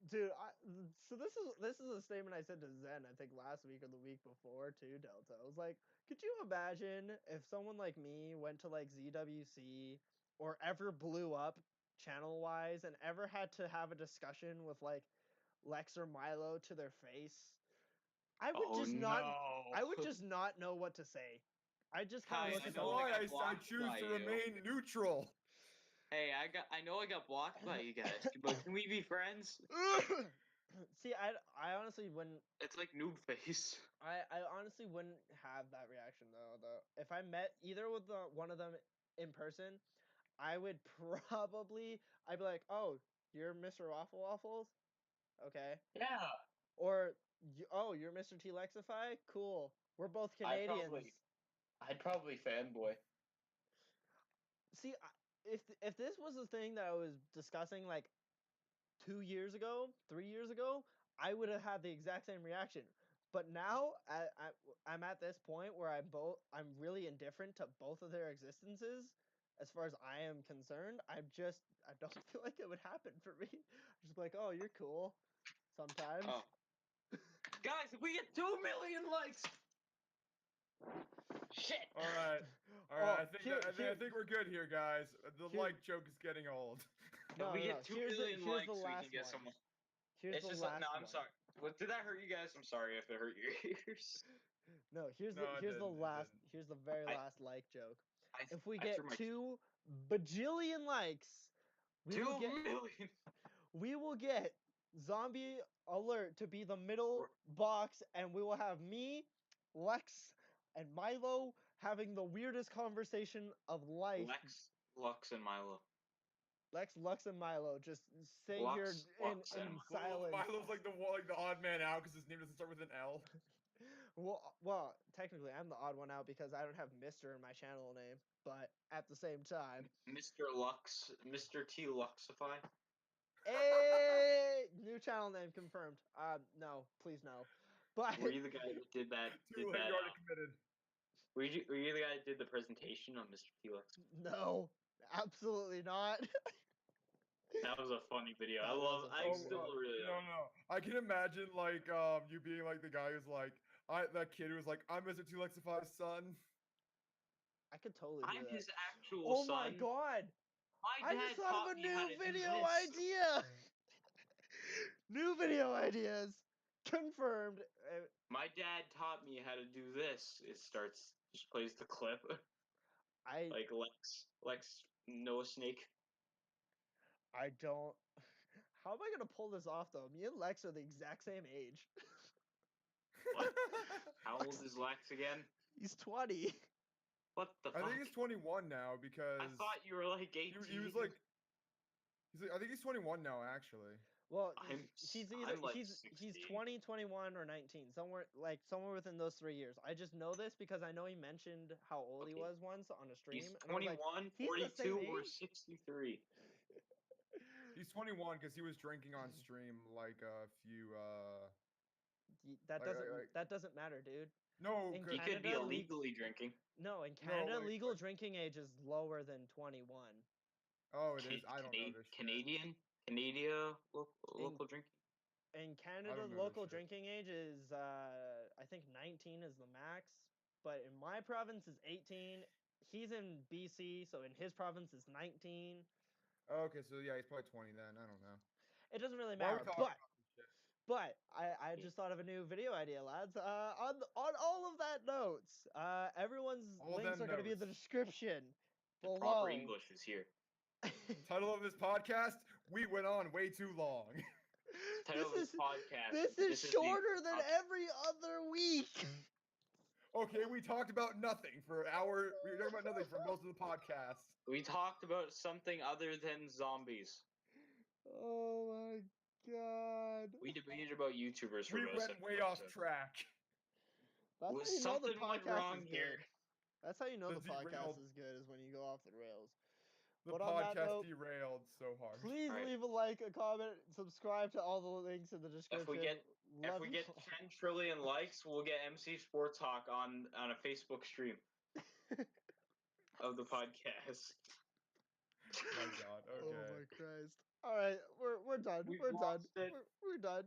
Dude, so this is a statement I said to Zen, I think last week or the week before too, Delta. I was like, could you imagine if someone like me went to like ZWC or ever blew up channel wise and ever had to have a discussion with like Lex or Milo to their face? I would just not know what to say. I just kind Hi, of look I at know them. I Why got blocked choose by to you. remain neutral. Hey, I know I got blocked by you guys, but can we be friends? See, I honestly wouldn't. It's like noob face. I honestly wouldn't have that reaction though. If I met either with one of them in person, I would probably I'd be like, "Oh, you're Mr. Waffle Waffles, okay?" Yeah. Or, "Oh, you're Mr. T Lexify, cool. We're both Canadians." I'd probably fanboy. See, if this was a thing that I was discussing like 2 years ago, 3 years ago, I would have had the exact same reaction. But now I'm at this point where I'm really indifferent to both of their existences as far as I am concerned. I don't feel like it would happen for me. I'm just like, oh, you're cool. Sometimes. Oh. Guys, if we get 2 million likes. Shit. All right. Oh, I think we're good here, guys. The here- like joke is getting old. No, if we no, get no. 2 Here's the million here's likes, the we last can get one. someone. Here's It's the just last no. I'm one. sorry. What did that hurt you guys? I'm sorry if it hurt your ears. No, here's No, the it here's the didn't, it last didn't. here's the very I- last like joke. I, If we I get threw my 2 bajillion likes, we 2 will get million. we will get Zombie Alert to be the middle Or- box, and we will have me, Lex, and Milo having the weirdest conversation of life. Lex, Lux, and Milo. Lex, Lux, and Milo just staying here Lux, in, Lux, and in Milo. silence. Milo's like the odd man out because his name doesn't start with an L. Well, technically, I'm the odd one out because I don't have Mr. in my channel name. But at the same time, Mr. Lux, Mr. T Luxify. hey, new channel name confirmed. No, please no. But Were you the guy that did that? Too late, you already committed. Were you the guy that did the presentation on Mr. T Lux? no, absolutely not. That was a funny video. That was a I funny still video. really love. No. I can imagine like you being like the guy who's like that kid who was like, I'm Mr. T Lexify's son. I could totally do I'm that. his actual Oh son. my god! My I dad just thought taught of a me how new to do video this. idea. New video ideas confirmed. My dad taught me how to do this. It starts, just plays the clip I like Lex Noah Snake. I don't. How am I gonna pull this off though? Me and Lex are the exact same age. What? How old is Lex again? He's 20. What the fuck? I think he's 21 now because I thought you were like 18. he was like I think he's 21 now actually. Well, I'm he's either I'm like he's 16. 20, 21, or 19, somewhere within those 3 years. I just know this because I know he mentioned how old he Okay. was once on a stream. He's and I was like, 21, he's the same 42, or age? 63. He's 21 because he was drinking on stream like a few That Like- doesn't like- that doesn't matter, dude. no In He 'cause- could be Canada, illegally drinking. No, in Canada, like- legal drinking age is lower than 21. oh it is. I don't know this shit. Canada local drinking. In Canada, know this local shit. drinking age is I think 19 is the max, but in my province is 18. He's in BC, so in his province is 19. Okay, so yeah, he's probably 20 then. I don't know. It doesn't really Why are we matter, talking but about this shit? but I just thought of a new video idea, lads. On all of that notes, everyone's All links them are going to be in the notes. description The below. proper English is here. Title of this podcast: We went on way too long. Title of this podcast. This is the shorter than podcast. every other week. Okay, we talked about nothing for an hour. We were talking about nothing for most of the podcast. We talked about something other than zombies. Oh my god. We debated about YouTubers for We about went 7 way off episodes. track. That's Was how you know the something went podcast wrong is here? good. That's how you know The the podcast derailed- is good, is when you go off the rails. The But on that podcast note, derailed so hard. Please Alright. leave a like, a comment, subscribe to all the links in the description. If Love we you get all. 10 trillion likes, we'll get MC Sports Talk on a Facebook stream of the podcast. My God. Oh Okay. my Christ. All right, we're done. We've We're done. lost it. We're done.